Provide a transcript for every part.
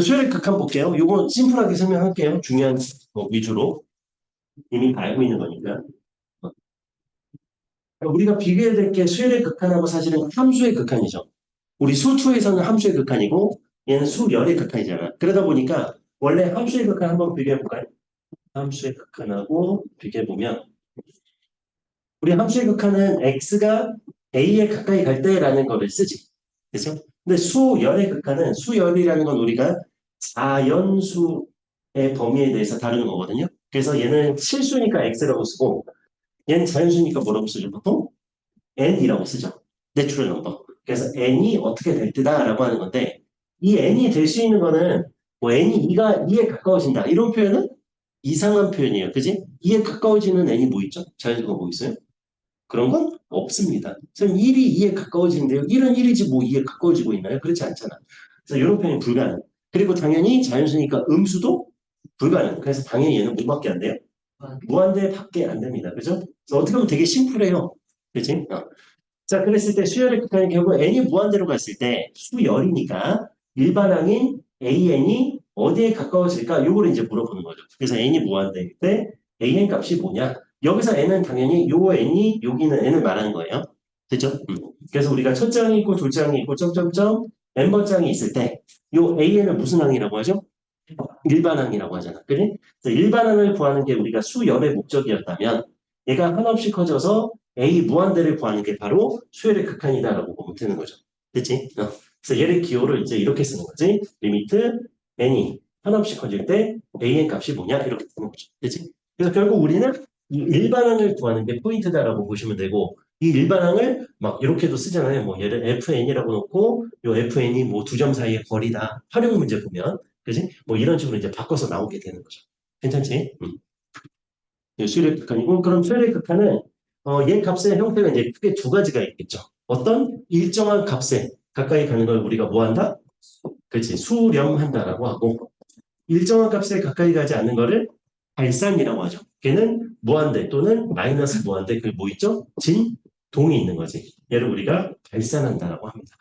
수열의 극한 볼게요. 이거 심플하게 설명할게요. 중요한 거 위주로. 이미 다 알고 있는 거니까. 우리가 비교해야 될 게 수열의 극한하고 사실은 함수의 극한이죠. 우리 수투에서는 함수의 극한이고 얘는 수열의 극한이잖아. 그러다 보니까 원래 함수의 극한 한번 비교해 볼까요? 함수의 극한하고 비교해 보면 우리 함수의 극한은 x가 a에 가까이 갈 때라는 거를 쓰지. 그렇죠? 근데 수열의 극한은 수열이라는 건 우리가 자연수의 범위에 대해서 다루는 거거든요. 그래서 얘는 실수니까 x라고 쓰고 얘는 자연수니까 뭐라고 쓰죠? 보통 n이라고 쓰죠. 내추럴 넘버. 그래서 n이 어떻게 될 때다라고 하는 건데 이 n이 될 수 있는 거는 뭐 n이 2에 가까워진다. 이런 표현은 이상한 표현이에요. 그지? 2에 가까워지는 n이 뭐 있죠? 자연수가 뭐 있어요? 그런 건 없습니다. 선생님 1이 2에 가까워지는데요. 1은 1이지 뭐 2에 가까워지고 있나요? 그렇지 않잖아. 그래서 이런 표현이 불가능. 그리고 당연히 자연수니까 음수도 불가능. 그래서 당연히 얘는 뭐밖에 안 돼요? 무한대밖에 안 됩니다. 그죠? 그래서 어떻게 보면 되게 심플해요. 그지? 자, 그랬을 때 수열의 극한이 결국 n이 무한대로 갔을 때 수열이니까 일반항인 an이 어디에 가까워질까? 요거를 이제 물어보는 거죠. 그래서 n이 무한대일 때 an 값이 뭐냐? 여기서 n은 당연히 요 n이 여기는 n을 말하는 거예요. 됐죠? 그래서 우리가 첫 장이 있고 둘 장이 있고 점점점 n번장이 있을 때 요 an은 무슨 항이라고 하죠? 일반항이라고 하잖아. 그래? 그래서 일반항을 구하는 게 우리가 수열의 목적이었다면 얘가 한없이 커져서 A 무한대를 구하는 게 바로 수열의 극한이다라고 보면 되는 거죠. 됐지? 그래서 얘를 기호를 이제 이렇게 쓰는 거지. 리미트 n이 한없이 커질 때 an 값이 뭐냐? 이렇게 쓰는 거죠. 됐지? 그래서 결국 우리는 이 일반항을 구하는 게 포인트다라고 보시면 되고 이 일반항을 막 이렇게도 쓰잖아요. 뭐 얘를 fn이라고 놓고 요 fn이 뭐 두 점 사이의 거리다. 활용 문제 보면 그지? 뭐 이런 식으로 이제 바꿔서 나오게 되는 거죠. 괜찮지? 수열의 극한이고 그럼 수열의 극한은 얘 값의 형태가 이제 크게 두 가지가 있겠죠. 어떤 일정한 값에 가까이 가는 걸 우리가 뭐 한다? 그렇지. 수렴한다라고 하고 일정한 값에 가까이 가지 않는 거를 발산이라고 하죠. 걔는 무한대 또는 마이너스 무한대 그 뭐 있죠? 진동이 있는 거지. 얘를 우리가 발산한다라고 합니다.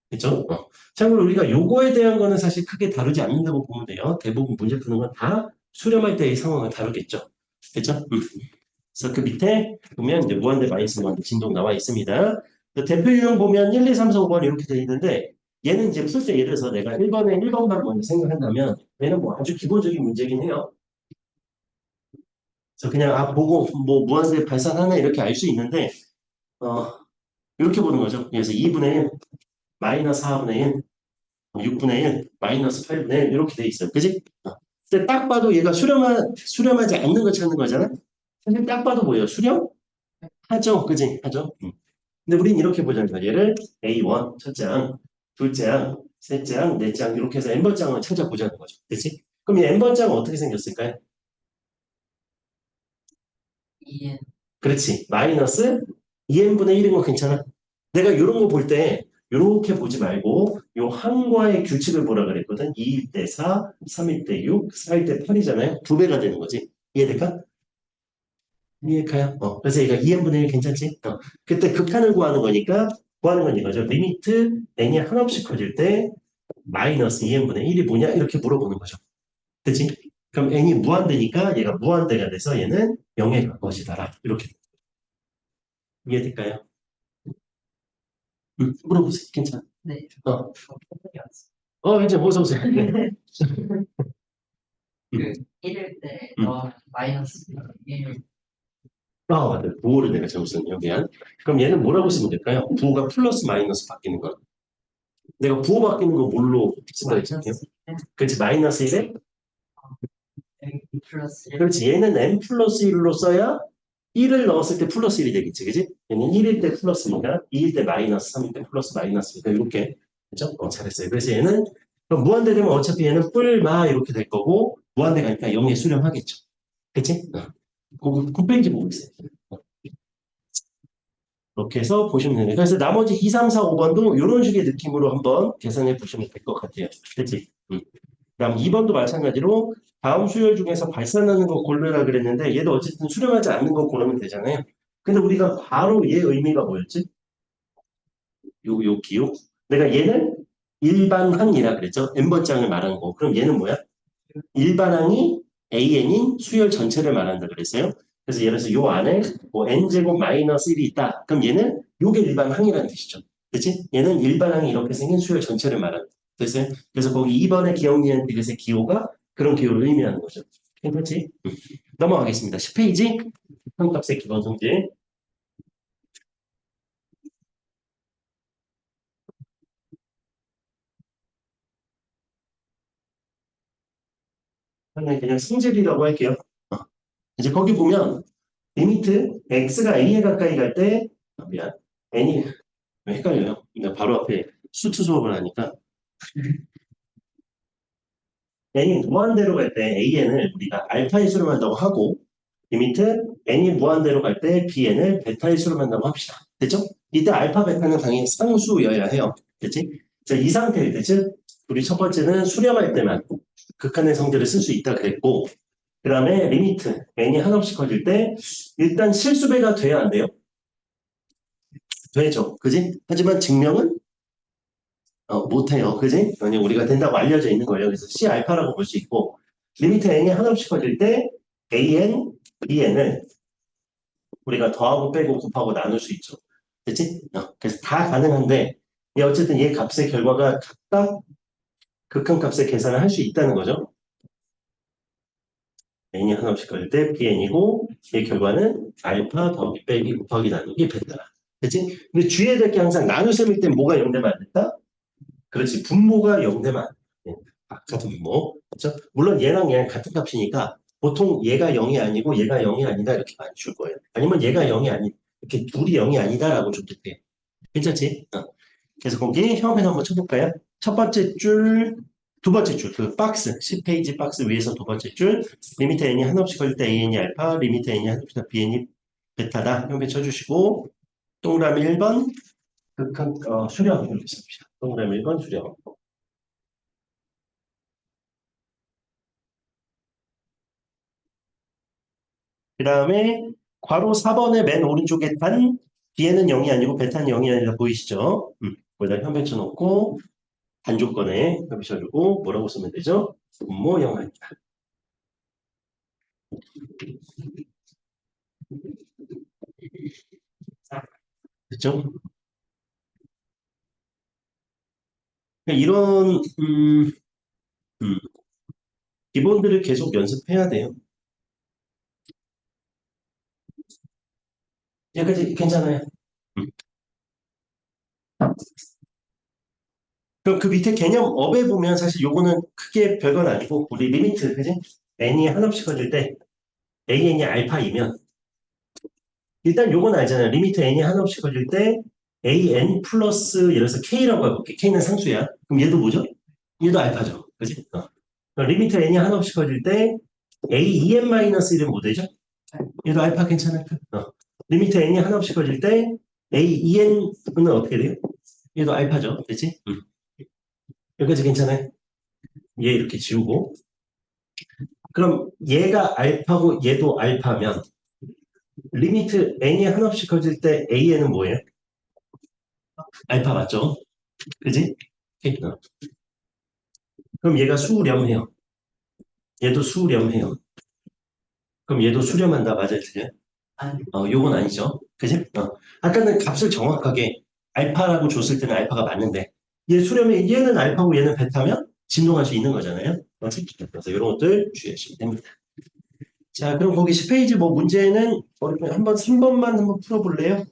그죠? 참고로 우리가 요거에 대한 거는 사실 크게 다루지 않는다고 보면 돼요. 대부분 문제 푸는 건 다 수렴할 때의 상황을 다루겠죠. 그죠? 그래서 그 밑에 보면 이제 무한대 마이너스 무한대 진동 나와 있습니다. 대표 유형 보면 1, 2, 3, 4, 5번 이렇게 되어 있는데 얘는 이제 풀 때 예를 들어서 내가 1번에 1번만 먼저 생각한다면 얘는 뭐 아주 기본적인 문제긴 해요. 그래서 그냥 보고 뭐 무한대 발산하나 이렇게 알 수 있는데 어, 이렇게 보는 거죠. 그래서 2분의 1 마이너스 4분의 1 6분의 1, 마이너스 8분의 1 이렇게 돼 있어요. 그지? 근데 딱 봐도 얘가 수렴하지 않는 거 찾는 거잖아? 사실 딱 봐도 뭐예요? 수렴하죠. 그지? 하죠. 근데 우린 이렇게 보자는 거야. 얘를 A1, 첫째 항, 둘째 항, 셋째 항, 넷째 항 이렇게 해서 n번장을 찾아보자는 거죠. 그치? 그럼 이 n번장은 어떻게 생겼을까요? 그렇지. 마이너스 2n분의 1인 거 괜찮아? 내가 이런 거 볼 때 이렇게 보지 말고 요 항과의 규칙을 보라 그랬거든. 2일 때 4, 3일 때 6, 4일 때 8이잖아요. 두 배가 되는 거지. 이해될까? 이해가요? 그래서 얘가 2n분의 1 괜찮지? 그때 극한을 구하는 거니까 구하는 건 이거죠. 리미트 n이 한없이 커질 때 마이너스 2n분의 1이 뭐냐? 이렇게 물어보는 거죠. 그치? 그럼 n이 무한대니까 얘가 무한대가 돼서 얘는 0에 가까워지더라. 이렇게 이해될까요? 물어보세요. 괜찮아. 네. 이제 어서 오세요. 네. 그 1일 때 마이너스 1. 맞아요. 부호를 내가 잘못 썼네요. 미안. 그럼 얘는 뭐라고 쓰면 될까요? 부호가 플러스 마이너스 바뀌는 거. 내가 부호 바뀌는 거 뭘로 쓴다 했잖아요. 그렇지. 마이너스 1에 그렇지. 얘는 n 플러스 1로 써야 1을 넣었을 때 플러스 1이 되겠지. 그지? 얘는 1일 때 플러스니까 2일 때 마이너스 3일 때 플러스 마이너스니까 이렇게 그죠? 잘했어요. 그래서 얘는 그럼 무한대 되면 어차피 얘는 뿔마 이렇게 될 거고 무한대 가니까 0에 수렴하겠죠. 그치? 그거 9페이지 보고 있어요. 이렇게 해서 보시면 됩니다. 그래서 나머지 2, 3, 4, 5번도 이런 식의 느낌으로 한번 계산해 보시면 될 것 같아요. 그치? 그다음 2번도 마찬가지로 다음 수열 중에서 발산하는 거 고르라 그랬는데 얘도 어쨌든 수렴하지 않는 거 고르면 되잖아요. 근데 우리가 바로 얘 의미가 뭐였지? 요 기호? 내가 얘는 일반항이라 그랬죠? n번장을 말하는 거. 그럼 얘는 뭐야? 일반항이 AN인 수열 전체를 말한다 그랬어요. 그래서 예를 들어서 요 안에 뭐 n제곱 마이너스 1이 있다. 그럼 얘는 요게 일반항이라는 뜻이죠. 그치? 얘는 일반항이 이렇게 생긴 수열 전체를 말한다. 됐어요? 그래서 거기 2번의 기억 니은 디귿의 기호가 그런 기호를 의미하는 거죠. 괜찮지? 넘어가겠습니다. 10페이지 한값의 기본 성질. 그냥 성질이라고 할게요. 어, 이제 거기 보면 리미트 x가 a에 가까이 갈 때 미안 n이 왜 헷갈려요? 내가 바로 앞에 수트 수업을 하니까 n이 무한대로 갈 때 an을 우리가 알파의 수로 한다고 하고 리미트 n이 무한대로 갈 때 bn을 베타의 수로 한다고 합시다. 됐죠? 이때 알파 베타는 당연히 상수여야 해요. 됐지? 자, 이 상태일 때, 즉 우리 첫 번째는 수렴할 때만 극한의 성질을 쓸 수 있다 그랬고 그 다음에 리미트 n이 한없이 커질 때 일단 실수배가 돼야 안 돼요? 되죠. 그지? 하지만 증명은 못해요. 그지? 아니, 우리가 된다고 알려져 있는 거예요. 그래서 C 알파라고 볼 수 있고, 리미트 n이 한없이 커질 때 AN, BN을 우리가 더하고 빼고 곱하고 나눌 수 있죠. 그치? 그래서 다 가능한데, 어쨌든 얘 값의 결과가 각각 극한값의 계산을 할 수 있다는 거죠. n이 한없이 커질 때 BN이고, 얘 결과는 알파 더하기 빼기 곱하기 나누기 베타. 그치? 근데 주의해야 될 게 항상 나눗셈일 때 뭐가 0되면 안 된다? 그렇지. 분모가 0되면 같은 분모. 그렇죠? 물론 얘랑 얘랑 같은 값이니까 보통 얘가 0이 아니고 얘가 0이 아니다 이렇게 많이 줄 거예요. 아니면 얘가 0이 아니 이렇게 둘이 0이 아니다라고 줘도 돼. 괜찮지? 그래서 거기 형태를 한번 쳐볼까요? 첫 번째 줄, 두 번째 줄, 그 박스, 10페이지 박스 위에서 두 번째 줄, 리미트 n이 한없이 걸릴 때 an이 알파, 리미트 n이 한없이 걸릴 때 bn이 베타다. 형태 쳐주시고, 동그라미 1번, 극한, 수렴 이렇게 씁시다. 동그라미 1번 수렴. 그 다음에 괄호 4번의 맨 오른쪽에 단 뒤에는 0이 아니고 베타는 0이 아니라 보이시죠? 거기다 현변쳐 놓고 단조건에 펴주고 뭐라고 쓰면 되죠? 분모 영하입니다. 됐죠? 그러니까 이런 음, 기본들을 계속 연습해야 돼요. 여기까지 괜찮아요. 음. 그럼 그 밑에 개념 업에 보면 사실 요거는 크게 별건 아니고 우리 리미트 그지? n이 한없이 커질 때 an이 알파이면 일단 요건 알잖아요. 리미트 n이 한없이 커질 때 an 플러스 예를 들어서 k라고 해볼게. k는 상수야. 그럼 얘도 뭐죠? 얘도 알파죠. 그지? 그럼 리미트 n이 한없이 커질 때 a2n-1은 뭐 되죠? 얘도 알파 괜찮을까? 리미트 n이 한없이 커질 때 a2n은 어떻게 돼요? 얘도 알파죠. 그치? 여기까지 괜찮아요? 얘 이렇게 지우고 그럼 얘가 알파고 얘도 알파면 리미트 n이 한없이 커질 때 an은 뭐예요? 알파 맞죠? 그지? 그럼 얘가 수렴해요. 얘도 수렴해요. 그럼 얘도 수렴한다. 맞아요, 틀려요? 요건 아니죠. 그지? 아까는 값을 정확하게 알파라고 줬을 때는 알파가 맞는데 얘 수렴이 얘는 알파고 얘는 베타면 진동할 수 있는 거잖아요. 맞지? 그래서 이런 것들 주의하시면 됩니다. 자, 그럼 거기 10페이지 뭐 문제는 한번 3번만 한번 풀어볼래요?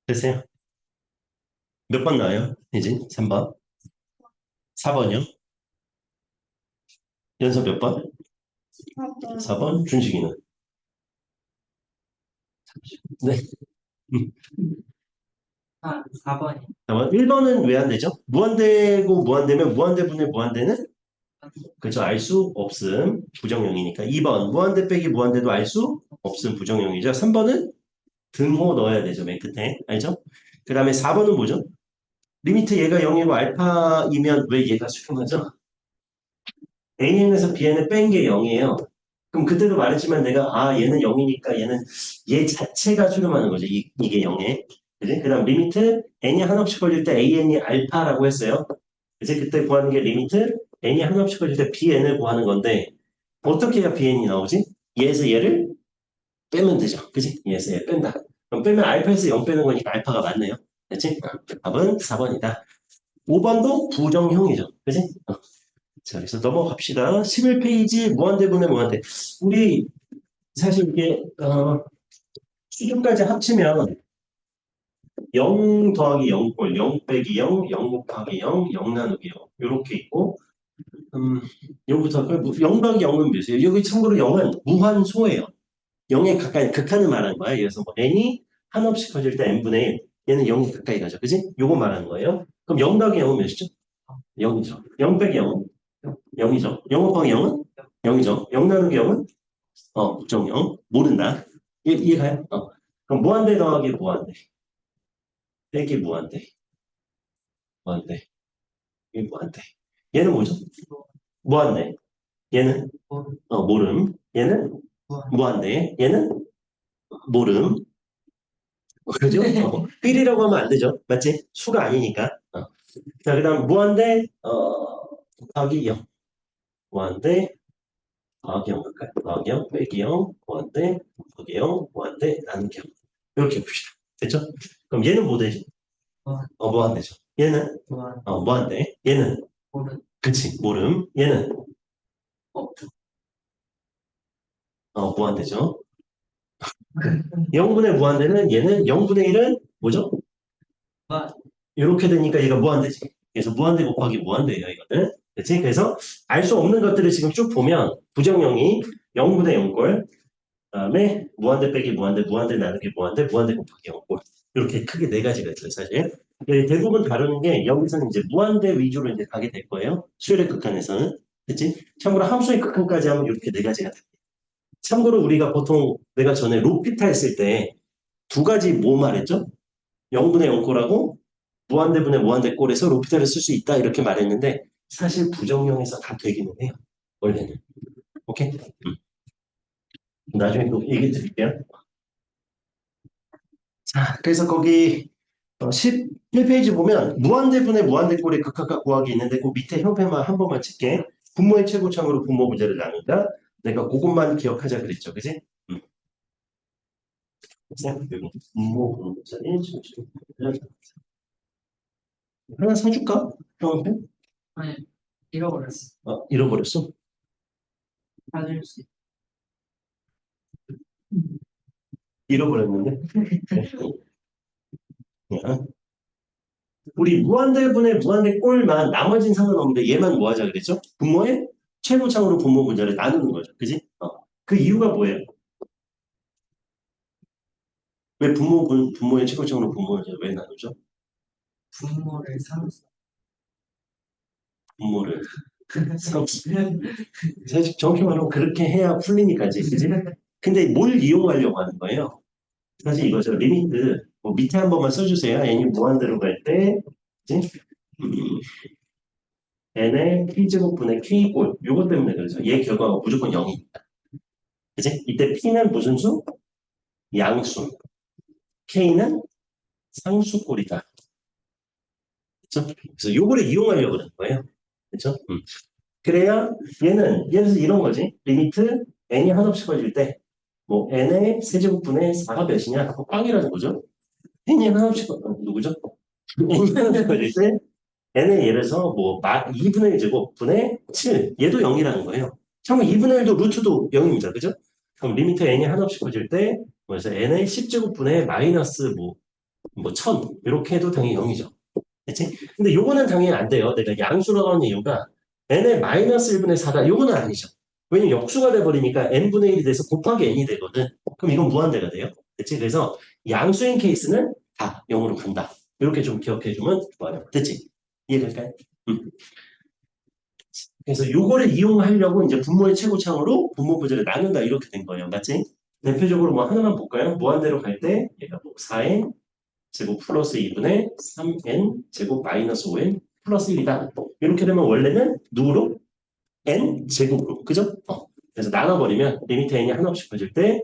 됐어요. 몇 번 나와요? 이제 3번. 4번이요? 연서 몇 번? 4번. 준식이는? 네. 음. 4번. 1번은 왜 안 되죠? 무한대고 무한대면 무한대분의 무한대는 그죠? 알 수 없음. 부정형이니까. 2번 무한대 빼기 무한대도 알 수 없음. 부정형이죠. 3번은 등호 넣어야 되죠. 맨 끝에. 알죠? 그 다음에 4번은 뭐죠? 리미트 얘가 0이고 알파이면 왜 얘가 수렴하죠? An에서 Bn을 뺀 게 0이에요. 그럼 그때도 말했지만 내가 얘는 0이니까 얘는 얘 자체가 수렴하는 거죠. 이게 0에. 그지? 그 다음 리미트 n이 한없이 걸릴 때 an이 알파라고 했어요. 그지? 그때 구하는 게 리미트 n이 한없이 걸릴 때 bn을 구하는 건데 어떻게 해야 bn이 나오지? 얘에서 얘를 빼면 되죠. 그지? 얘에서 얘 뺀다. 그럼 빼면 알파에서 0 빼는 거니까 알파가 맞네요. 그치? 답은 4번이다. 5번도 부정형이죠. 그지? 자, 그래서 넘어갑시다. 11페이지 무한대분의 무한대. 우리 사실 이게 수준까지 합치면 0 더하기 0꼴, 0 빼기 0, 0 곱하기 0, 0 나누기 0 이렇게 있고 여기부터 0 더하기 0은 몇이에요? 여기 참고로 0은 무한소예요. 0에 가까이 극한을 말하는 거야. 그래서 뭐 n이 한없이 커질 때 n분의 1 얘는 0이 가까이 가죠. 그지? 요거 말하는 거예요. 그럼 0 더하기 0은 몇이죠? 0이죠. 0 빼기 0은 0이죠. 0 곱하기 0은 0이죠. 0 나누기 0은 부정형. 모른다. 이해가요? 그럼 무한대 더하기 무한대. 빼기 무한대. 무한대. 이게 무한대. 얘는 뭐죠? 무한대. 얘는 모름. 얘는 무한대. 얘는 모름. 그죠? 1이라고 하면 안 되죠. 맞지? 수가 아니니까. 자, 그 다음 무한대 더하기 0. 무한대 더하기 0 할까요? 더하기 0, 빼기 0, 무한대 더하기 0, 무한대 나누기 0. 이렇게 봅시다. 됐죠? 그럼 얘는 뭐 되지? 무한대죠. 얘는 무한대. 얘는 그치, 모름. 얘는 무한대죠. 0분의 무한대는 얘는 0분의 1은 뭐죠? 이렇게 되니까 얘가 무한대지. 그래서 무한대 곱하기 무한대예요, 이거는. 그치? 그래서 알 수 없는 것들을 지금 쭉 보면 부정형이 0분의 0꼴, 그다음에 무한대 빼기 무한대, 무한대 나누기 무한대, 무한대 곱하기 0꼴. 이렇게 크게 네 가지가 있어요, 사실. 대부분 다루는 게 여기서는 이제 무한대 위주로 이제 가게 될 거예요. 수열의 극한에서는. 그치? 참고로 함수의 극한까지 하면 이렇게 네 가지가 됩니다. 참고로 우리가 보통 내가 전에 로피타 했을 때 두 가지 뭐 말했죠? 0분의 0꼴하고 무한대분의 무한대꼴에서 로피타를 쓸 수 있다 이렇게 말했는데 사실 부정형에서 다 되기는 해요. 원래는. 오케이? 나중에 또 얘기 드릴게요. 자, 그래서 거기 11페이지 보면 무한대분의 무한대꼴의 극학과 구하기 있는데 그 밑에 형태만 한 번만 칠게. 분모의 최고창으로 분모 문제를 나눈다. 내가 그것만 기억하자 그랬죠. 그지? 여기 분모 분모자리 하나 사줄까? 형한테? 아니, 잃어버렸어. 잃어버렸어? 찾을 수 있어. 잃어버렸는데? 야. 우리 무한대분의 무한대꼴만 나머지는 상관없는데 얘만 뭐 하자 그랬죠? 분모의 최고창으로 분모 문제를 나누는 거죠. 그지? 그 이유가 뭐예요? 왜 분모의 최고창으로 분모 문제를 왜 나누죠? 분모를 삼수. 분모를 사실 정확히 말하면 그렇게 해야 풀리니까지. 그지? 근데 뭘 이용하려고 하는 거예요? 사실 이거죠. 리미트 뭐 밑에 한 번만 써주세요. n이 무한대로 갈 때, 그지? n의 p제곱분의 k골 요것 때문에 그러죠. 얘 결과가 무조건 0이니까. 그지? 이때 p는 무슨 수? 양수. k는 상수꼴이다. 그죠? 그래서 요거를 이용하려고 그러는 거예요. 그죠? 그래야 얘는 이런 거지. 리미트 n이 한없이 커질 때, 뭐 n의 세제곱분의 4가 몇이냐? 그거 꽝이라는 거죠. n이 한없이 누구죠? n이 한없이 커질 때 n의 예를 들어서 뭐 2분의 1 제곱분의 7 얘도 0이라는 거예요. 참고로 2분의 1도 루트도 0입니다. 그죠? 그럼 리미트 n이 한없이 커질 때 그래서 n의 10제곱분의 마이너스 뭐 1000 이렇게 해도 당연히 0이죠. 그치? 근데 요거는 당연히 안 돼요. 내가 양수라고 하는 이유가 n의 마이너스 1분의 4다. 요거는 아니죠. 왜냐면 역수가 돼버리니까 n분의 1이 돼서 곱하기 n이 되거든. 그럼 이건 무한대가 돼요. 그치? 그래서 양수인 케이스는 다 0으로 간다. 이렇게 좀 기억해주면 좋아요. 됐지? 이해될까요? 그래서 요거를 이용하려고 이제 분모의 최고창으로 분모 부제를 나눈다 이렇게 된 거예요. 맞지? 대표적으로 뭐 하나만 볼까요? 무한대로 갈 때 얘가 뭐 4n 제곱 플러스 2분의 3n 제곱 마이너스 5n 플러스 1이다. 이렇게 되면 원래는 누구로? n 제곱으로. 그죠? 그래서 나눠버리면 리미트 n이 하나씩 퍼질 때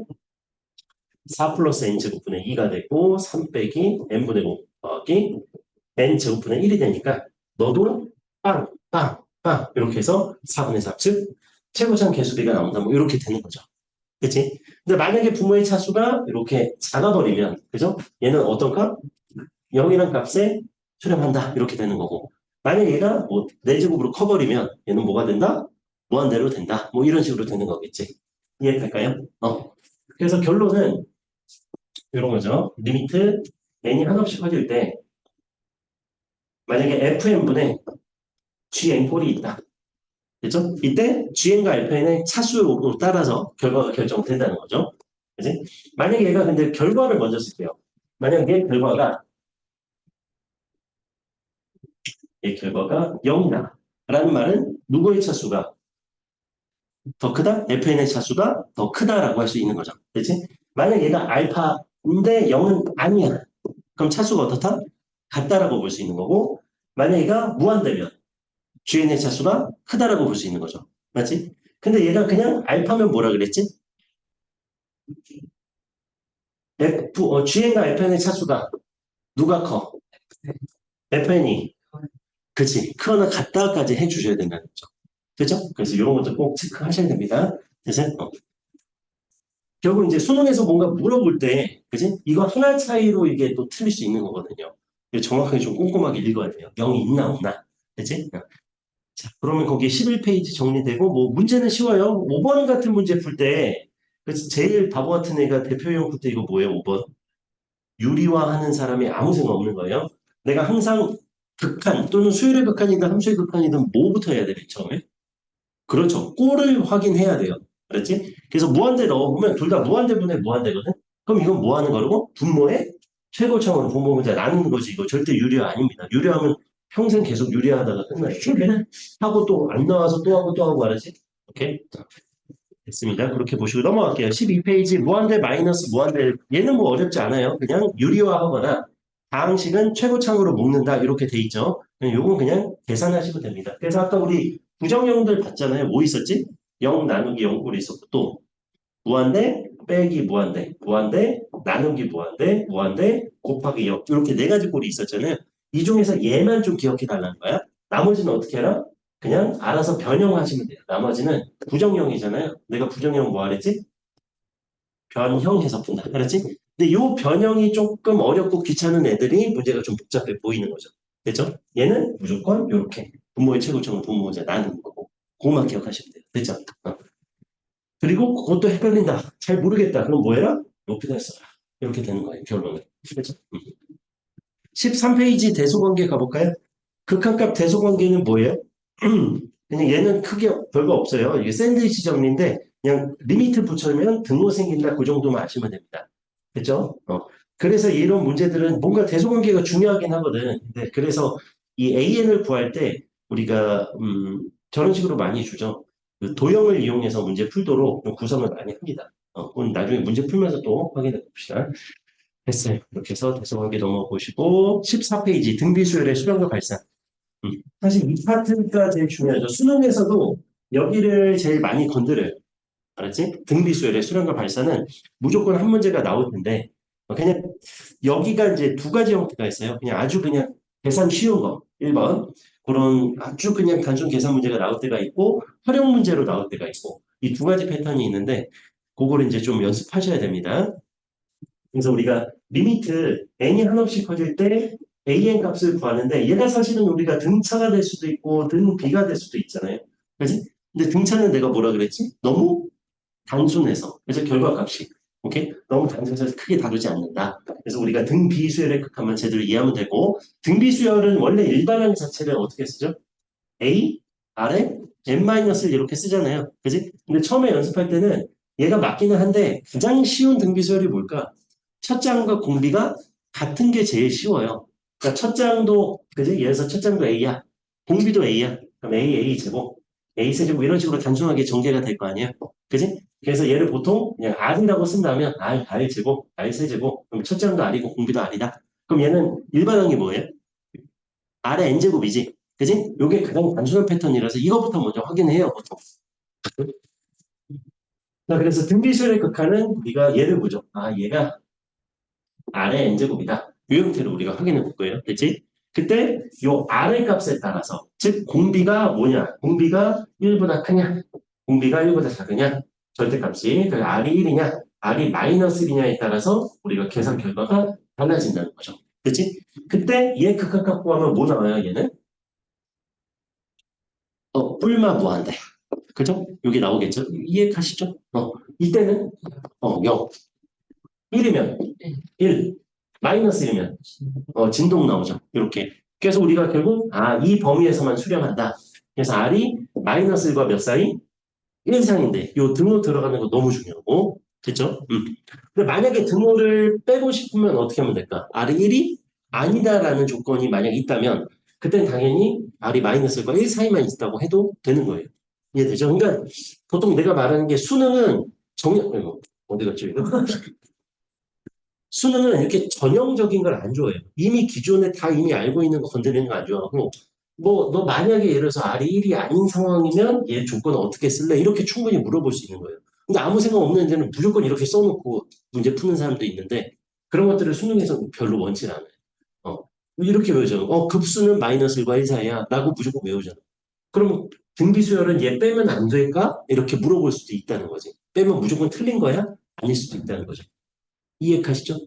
4 플러스 n 제곱분의 2가 되고 3 빼기 n분의 5 더하기 n 제곱분의 1이 되니까 너도 빵, 빵, 빵 이렇게 해서 4분의 4, 즉 최고참 개수비가 나온다 뭐 이렇게 되는 거죠. 그치? 근데 만약에 부모의 차수가 이렇게 작아버리면 그죠? 얘는 어떤가? 0이란 값에 수렴한다 이렇게 되는 거고 만약 얘가 뭐 4제곱으로 커버리면 얘는 뭐가 된다? 무한대로 된다 뭐 이런 식으로 되는 거겠지. 이해할까요? 그래서 결론은 이런 거죠. 리미트 n이 한없이 커질 때 만약에 fn분의 gn 꼴이 있다. 그죠? 이때 gn과 alpn의 차수로 따라서 결과가 결정된다는 거죠. 그지? 만약에 얘가 근데 결과를 먼저 쓸게요. 만약에 결과가 얘 결과가 0이다. 라는 말은 누구의 차수가 더 크다? fn의 차수가 더 크다라고 할 수 있는 거죠. 그치? 만약 얘가 알파인데 0은 아니야. 그럼 차수가 어떻다? 같다라고 볼 수 있는 거고 만약 얘가 무한대면 GN의 차수가 크다라고 볼 수 있는 거죠. 맞지? 근데 얘가 그냥 알파면 뭐라 그랬지? GN과 FN의 차수가 누가 커? FN이. 그치? 크거나 같다까지 해주셔야 된다는 거죠. 그죠? 그래서 이런 것도 꼭 체크하셔야 됩니다. 그래서 결국 이제 수능에서 뭔가 물어볼 때, 그지? 이거 하나 차이로 이게 또 틀릴 수 있는 거거든요. 정확하게 좀 꼼꼼하게 읽어야 돼요. 0이 있나 없나. 그치? 자, 그러면 거기 11페이지 정리되고, 뭐, 문제는 쉬워요. 5번 같은 문제 풀 때, 그래서 제일 바보 같은 애가 대표용 풀 때 이거 뭐예요, 5번? 유리화하는 사람이 아무 생각 없는 거예요. 내가 항상 극한, 또는 수열의 극한이든 함수의 극한이든 뭐부터 해야 돼, 맨 처음에? 그렇죠. 꼴을 확인해야 돼요. 그렇지? 그래서 무한대 넣어보면 둘 다 무한대분의 무한대거든? 그럼 이건 뭐 하는 거라고? 분모의 최고차원을 분모 문제 나누는 거지. 이거 절대 유리화 아닙니다. 유리하면 평생 계속 유리하다가 끝나요. 유리는 하고 또 안 나와서 또 하고 또 하고 알았지? 오케이? 자, 됐습니다. 그렇게 보시고 넘어갈게요. 12페이지 무한대 마이너스 무한대 얘는 뭐 어렵지 않아요. 그냥 유리화하거나 다항식은 최고창으로 묶는다 이렇게 돼 있죠. 요건 그냥 계산하시면 됩니다. 그래서 아까 우리 부정형들 봤잖아요. 뭐 있었지? 0 나누기 0꼴이 있었고 또 무한대 빼기 무한대 무한대 나누기 무한대 무한대 곱하기 0 이렇게 네 가지 꼴이 있었잖아요. 이 중에서 얘만 좀 기억해 달라는 거야. 나머지는 어떻게 해라? 그냥 알아서 변형하시면 돼요. 나머지는 부정형이잖아요. 내가 부정형 뭐 하랬지? 변형해서 푼다. 그렇지? 근데 이 변형이 조금 어렵고 귀찮은 애들이 문제가 좀 복잡해 보이는 거죠. 됐죠? 얘는 무조건 이렇게 분모의 최고점은 분모자 나누는 거고 그것만 기억하시면 돼요. 됐죠? 그리고 그것도 헷갈린다. 잘 모르겠다. 그럼 뭐 해라? 높이다 써라. 이렇게 되는 거예요. 결론은. 그렇죠? 13페이지 대소관계 가볼까요? 극한값 대소관계는 뭐예요? 그냥 얘는 크게 별거 없어요. 이게 샌드위치 정리인데 그냥 리미트 붙여면 등호 생긴다 그 정도만 아시면 됩니다. 됐죠? 그래서 이런 문제들은 뭔가 대소관계가 중요하긴 하거든. 네, 그래서 이 AN을 구할 때 우리가 저런 식으로 많이 주죠. 그 도형을 이용해서 문제 풀도록 좀 구성을 많이 합니다. 그건 나중에 문제 풀면서 또 확인해 봅시다. 됐어요. 이렇게 해서 대소관계 넘어가 보시고 14페이지 등비수열의 수렴과 발산. 사실 이 파트가 제일 중요하죠. 수능에서도 여기를 제일 많이 건드려요. 알았지? 등비수열의 수렴과 발산은 무조건 한 문제가 나올 텐데 그냥 여기가 이제 두 가지 형태가 있어요. 그냥 아주 그냥 계산 쉬운 거 1번 그런 아주 그냥 단순 계산 문제가 나올 때가 있고 활용 문제로 나올 때가 있고 이 두 가지 패턴이 있는데 그거를 이제 좀 연습하셔야 됩니다. 그래서 우리가 리미트 n이 한없이 커질 때 an 값을 구하는데 얘가 사실은 우리가 등차가 될 수도 있고 등비가 될 수도 있잖아요. 그지? 근데 등차는 내가 뭐라 그랬지? 너무 단순해서 그래서 결과값이 오케이? 너무 단순해서 크게 다루지 않는다. 그래서 우리가 등비수열의 극한만 제대로 이해하면 되고 등비수열은 원래 일반항 자체를 어떻게 쓰죠? A, R에 n-를 이렇게 쓰잖아요. 그지? 근데 처음에 연습할 때는 얘가 맞기는 한데 가장 쉬운 등비수열이 뭘까? 첫 장과 공비가 같은 게 제일 쉬워요. 그러니까 첫 장도 그지? 예를 들어서 첫 장도 A야. 공비도 A야. 그럼 A, A 제곱. A 세제곱 이런 식으로 단순하게 전개가 될 거 아니야? 그지? 그래서 얘를 보통 그냥 R이라고 쓴다면 R 제곱, R 세제곱. 그럼 첫째 항도 R이고 공비도 R이다. 그럼 얘는 일반항이 뭐예요? R의 N제곱이지. 그지? 요게 가장 단순한 패턴이라서 이거부터 먼저 확인해요, 보통. 자, 그래서 등비수열의 극한은 우리가 얘를 보죠. 아, 얘가 R의 N제곱이다. 이 형태로 우리가 확인해 볼 거예요. 됐지? 그때 요 R의 값에 따라서, 즉 공비가 뭐냐? 공비가 1보다 크냐? 공비가 1보다 작으냐? 절대값이 그 R이 1이냐? R이 마이너스 1이냐에 따라서 우리가 계산 결과가 달라진다는 거죠. 됐지? 그때 얘 극한값 구하면 뭐 나와요, 얘는? 뿔마 무한대. 그죠? 여기 나오겠죠? 이해가시죠? 이때는 0. 1이면 1. 마이너스 1이면 진동 나오죠. 이렇게. 그래서 우리가 결국 이 범위에서만 수렴한다. 그래서 R이 마이너스 1과 몇 사이? 1 이상인데 요 등호 들어가는 거 너무 중요하고 됐죠? 근데 만약에 등호를 빼고 싶으면 어떻게 하면 될까? R이 1이 아니다라는 조건이 만약 있다면 그땐 당연히 R이 마이너스 1과 1 사이만 있다고 해도 되는 거예요. 이해되죠? 그러니까 보통 내가 말하는 게 수능은 어디 갔죠 이거? 수능은 이렇게 전형적인 걸 안 좋아해요. 이미 기존에 다 이미 알고 있는 거 건드리는 거 안 좋아하고, 뭐, 너 만약에 예를 들어서 R이 1이 아닌 상황이면 얘 조건을 어떻게 쓸래? 이렇게 충분히 물어볼 수 있는 거예요. 근데 아무 생각 없는 데는 무조건 이렇게 써놓고 문제 푸는 사람도 있는데, 그런 것들을 수능에서 별로 원치 않아요. 어, 이렇게 외우잖아. 급수는 마이너스 1과 1 사이야. 라고 무조건 외우잖아. 그럼 등비수열은 얘 빼면 안 될까? 이렇게 물어볼 수도 있다는 거지. 빼면 무조건 틀린 거야? 아닐 수도 있다는 거죠. 이해가시죠?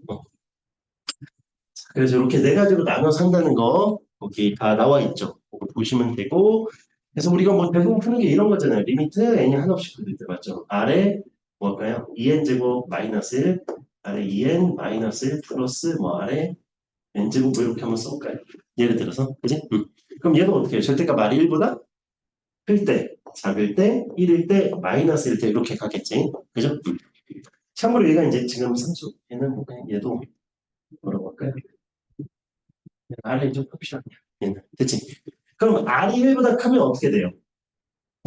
그래서 이렇게 네 가지로 나눠서 한다는 거 거기 다 나와 있죠. 그거 보시면 되고 그래서 우리가 뭐 대부분 푸는 게 이런 거잖아요. 리미트 n이 한없이 그릴 때 맞죠? 아래 뭘까요? 2n 제곱 마이너스 1 아래 2n 마이너스 1 플러스 뭐 아래 n 제곱 뭐 이렇게 한번 써볼까요? 예를 들어서 그지? 그럼 얘는 어떻게 해요? 절대값 말이 1보다 클 때, 작을 때, 1일 때, 마이너스일 때 이렇게 가겠지. 그죠? 참고로 얘가 이제 지금 상수 얘는 뭐 그냥 얘도 뭐라고 할까요? R이 좀 큽시다. 됐지? 그럼 R이 1보다 크면 어떻게 돼요?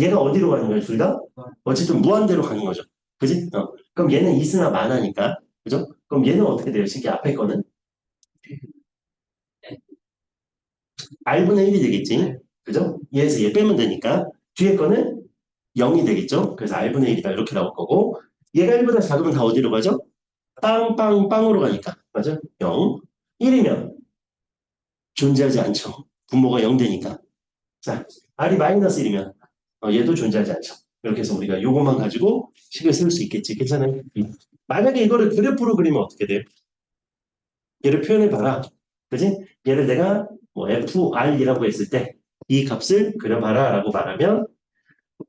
얘가 어디로 가는 거예요, 둘 다? 어쨌든 무한대로 가는 거죠. 그지? 그럼 얘는 있으나 마나니까. 그죠? 그럼 얘는 어떻게 돼요? 지금 앞에 거는? R분의 1이 되겠지? 그죠? 얘에서 얘 빼면 되니까. 뒤에 거는 0이 되겠죠? 그래서 R분의 1이다. 이렇게 나올 거고. 얘가 1보다 작으면 다 어디로 가죠? 빵빵빵으로 가니까. 맞아? 0. 1이면 존재하지 않죠. 분모가 0 되니까. 자, R이 마이너스 1이면 얘도 존재하지 않죠. 이렇게 해서 우리가 요것만 가지고 식을 쓸 수 있겠지. 괜찮아요? 만약에 이거를 그래프로 그리면 어떻게 돼요? 얘를 표현해봐라. 그지? 얘를 내가 뭐 FR이라고 했을 때 이 값을 그려봐라 라고 말하면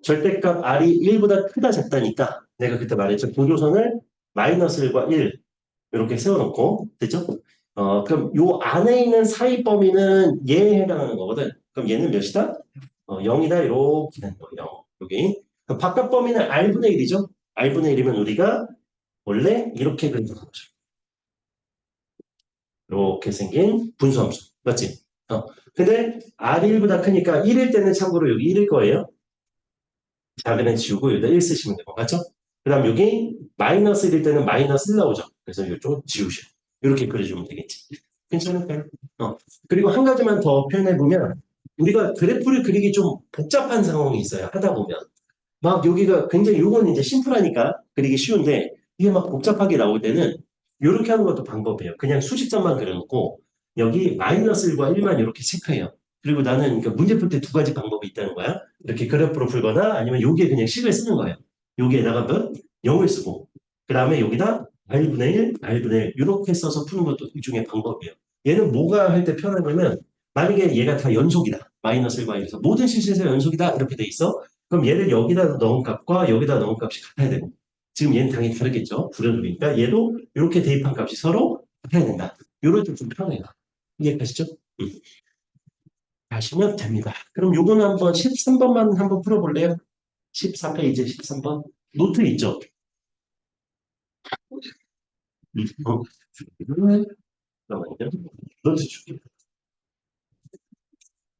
절대값 R이 1보다 크다 작다니까 내가 그때 말했죠. 보조선을 마이너스 1과 1 이렇게 세워놓고 됐죠? 그럼 요 안에 있는 사이 범위는 얘에 해당하는 거거든. 그럼 얘는 몇이다? 0이다 이렇게 되는 거예요. 0. 여기. 그럼 바깥 범위는 R분의 1이죠? R분의 1이면 우리가 원래 이렇게 그리는 거죠. 이렇게 생긴 분수함수. 맞지? 근데 R이 1보다 크니까 1일 때는 참고로 여기 1일 거예요. 작은 애 지우고 여기다 1 쓰시면 되고. 맞죠? 그 다음 여기 마이너스 1일 때는 마이너스 1 나오죠. 그래서 이쪽 지우셔. 이렇게 그려주면 되겠지. 괜찮을까요? 그리고 한 가지만 더 표현해보면 우리가 그래프를 그리기 좀 복잡한 상황이 있어요. 하다 보면. 막 여기가 굉장히 요건 이제 심플하니까 그리기 쉬운데 이게 막 복잡하게 나올 때는 이렇게 하는 것도 방법이에요. 그냥 수직선만 그려놓고 여기 마이너스 1과 1만 이렇게 체크해요. 그리고 나는 그러니까 문제 풀 때 두 가지 방법이 있다는 거야. 이렇게 그래프로 풀거나 아니면 여기에 그냥 식을 쓰는 거예요. 여기에다가 몇? 0을 쓰고 그 다음에 여기다 R분의 1, R분의 1 이렇게 써서 푸는 것도 일종의 방법이에요. 얘는 뭐가 할 때 편하냐면 만약에 얘가 다 연속이다. 마이너스 1과 1에서 모든 실수에서 연속이다 이렇게 돼 있어. 그럼 얘를 여기다 넣은 값과 여기다 넣은 값이 같아야 되고 지금 얘는 당연히 다르겠죠. 불연속이니까 얘도 이렇게 대입한 값이 서로 같아야 된다. 요럴 때 좀 편해요. 이해가시죠? 가시면 됩니다. 그럼 요거는 한번 13번만 한번 풀어볼래요? 14페이지 13번. 노트 있죠? 어. 잠깐만요. 노트 줄게요.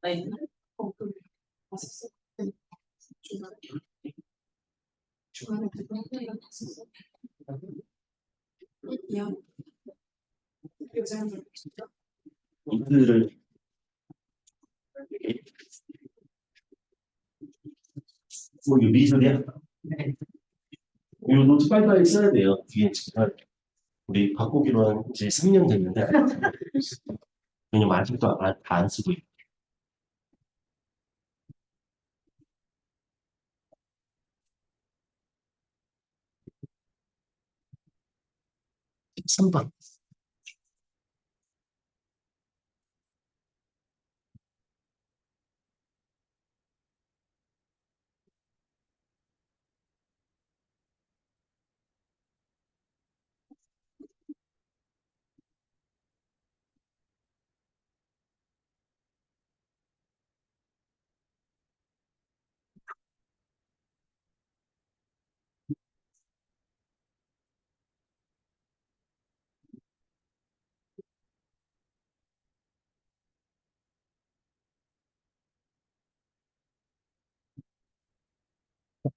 나 있나? 그 봤었어. 중간에 그거 이런 거 있었어. 야, 여자분들 진짜 이들을 뭐 미술이야? 네. 이거 노트 빨리빨리 써야 돼요. 뒤에 지금 우리 바꾸기로 한 지 3년 됐는데 왜냐면 아직도 다 안 쓰고 있고 3번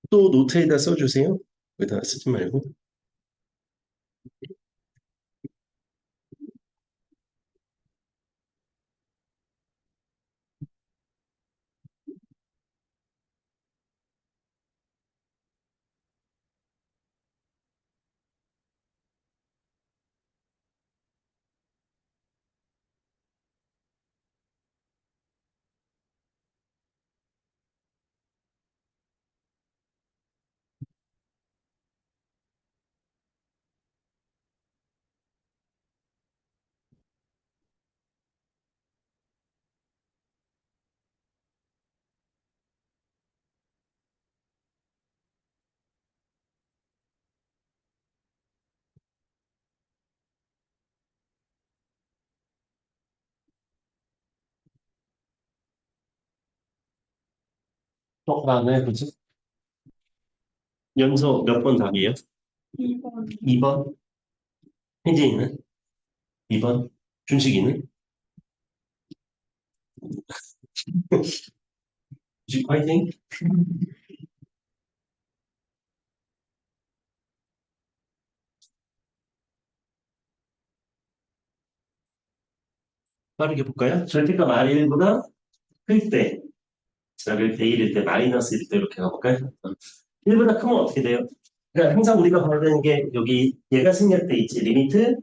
또 노트에다 써주세요. 여기다 쓰지 말고 다음에 그치? 연서 몇 번 답이에요? 1번 2번 혜진이는? 2번 준식이는? 준식 화이팅! 빠르게 볼까요? 절대값 R1보다 클 때, 작을 때, 1일 때, 마이너스 1일 때 이렇게 가볼까요? 1보다 크면 어떻게 돼요? 그러니까 항상 우리가 봐야 되는 게 여기 얘가 생략돼 있지. 리미트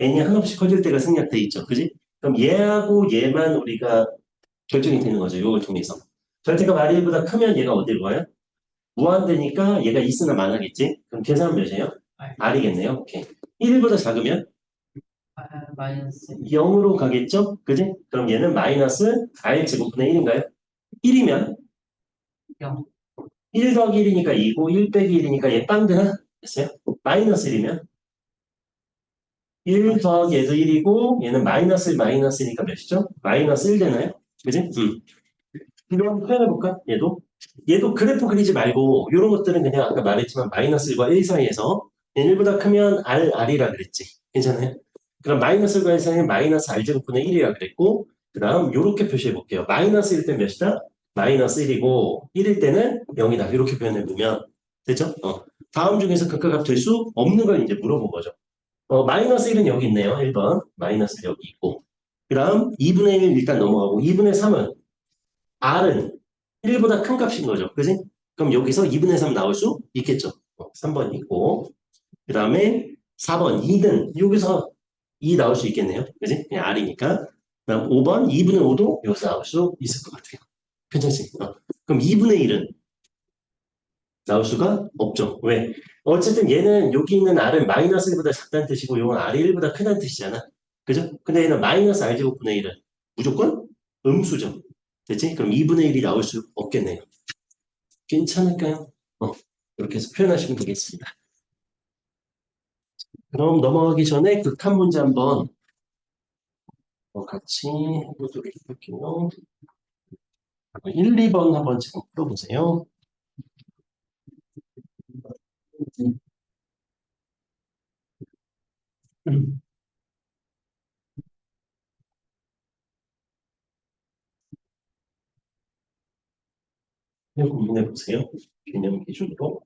n이 한없이 커질 때가 생략돼 있죠. 그지? 그럼 얘하고 얘만 우리가 결정이 되는 거죠. 이걸 통해서. 절대값 R1보다 크면 얘가 어디로 가요? 무한대니까 얘가 있으나 많아겠지? 그럼 계산은 몇이에요? R이겠네요. 오케이. 1보다 작으면 마이너스 0으로 가겠죠? 그지? 그럼 얘는 마이너스 R 제곱분의 1인가요? 1이면 0. 1 더하기 1이니까 2고 1 빼기 1이니까 얘 빵 되나? 됐어요? 마이너스 1이면 1 더하기 얘도 1이고 얘는 마이너스 1 마이너스니까 몇이죠? 마이너스 1 되나요? 그지? 이거 한번 표현해볼까? 얘도 그래프 그리지 말고 이런 것들은 그냥 아까 말했지만 마이너스 1과 1 사이에서 1보다 크면 R이라 그랬지. 괜찮아요? 그럼 마이너스 1과 1 사이는 마이너스 R제곱분의 1이라 그랬고 그 다음 이렇게 표시해볼게요. 마이너스 1 때는 몇이다? 마이너스 1이고 1일 때는 0이다. 이렇게 표현해보면 되죠? 다음 중에서 극과값 될 수 없는 걸 이제 물어본 거죠. 마이너스 1은 여기 있네요. 1번. 마이너스 1 여기 있고. 그 다음 2분의 1 일단 넘어가고 2분의 3은 R은 1보다 큰 값인 거죠. 그지? 그럼 여기서 2분의 3 나올 수 있겠죠. 3번 있고. 그 다음에 4번 2는 여기서 2 나올 수 있겠네요. 그지? 그냥 R이니까. 그 다음 5번 2분의 5도 여기서 나올 수 있을 것 같아요. 괜찮지? 그럼 2분의 1은 나올 수가 없죠. 왜? 어쨌든 얘는 여기 있는 R은 마이너스 1보다 작다는 뜻이고 이건 R이 1보다 크다는 뜻이잖아. 그죠? 근데 얘는 마이너스 R제곱분의 1은 무조건 음수죠. 됐지? 그럼 2분의 1이 나올 수 없겠네요. 괜찮을까요? 이렇게 해서 표현하시면 되겠습니다. 그럼 넘어가기 전에 극한 문제 한번 같이 해보도록 할게요. 1, 2번 한번 지금 풀어보세요. 구분해 보세요. 개념 기준으로.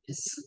됐어.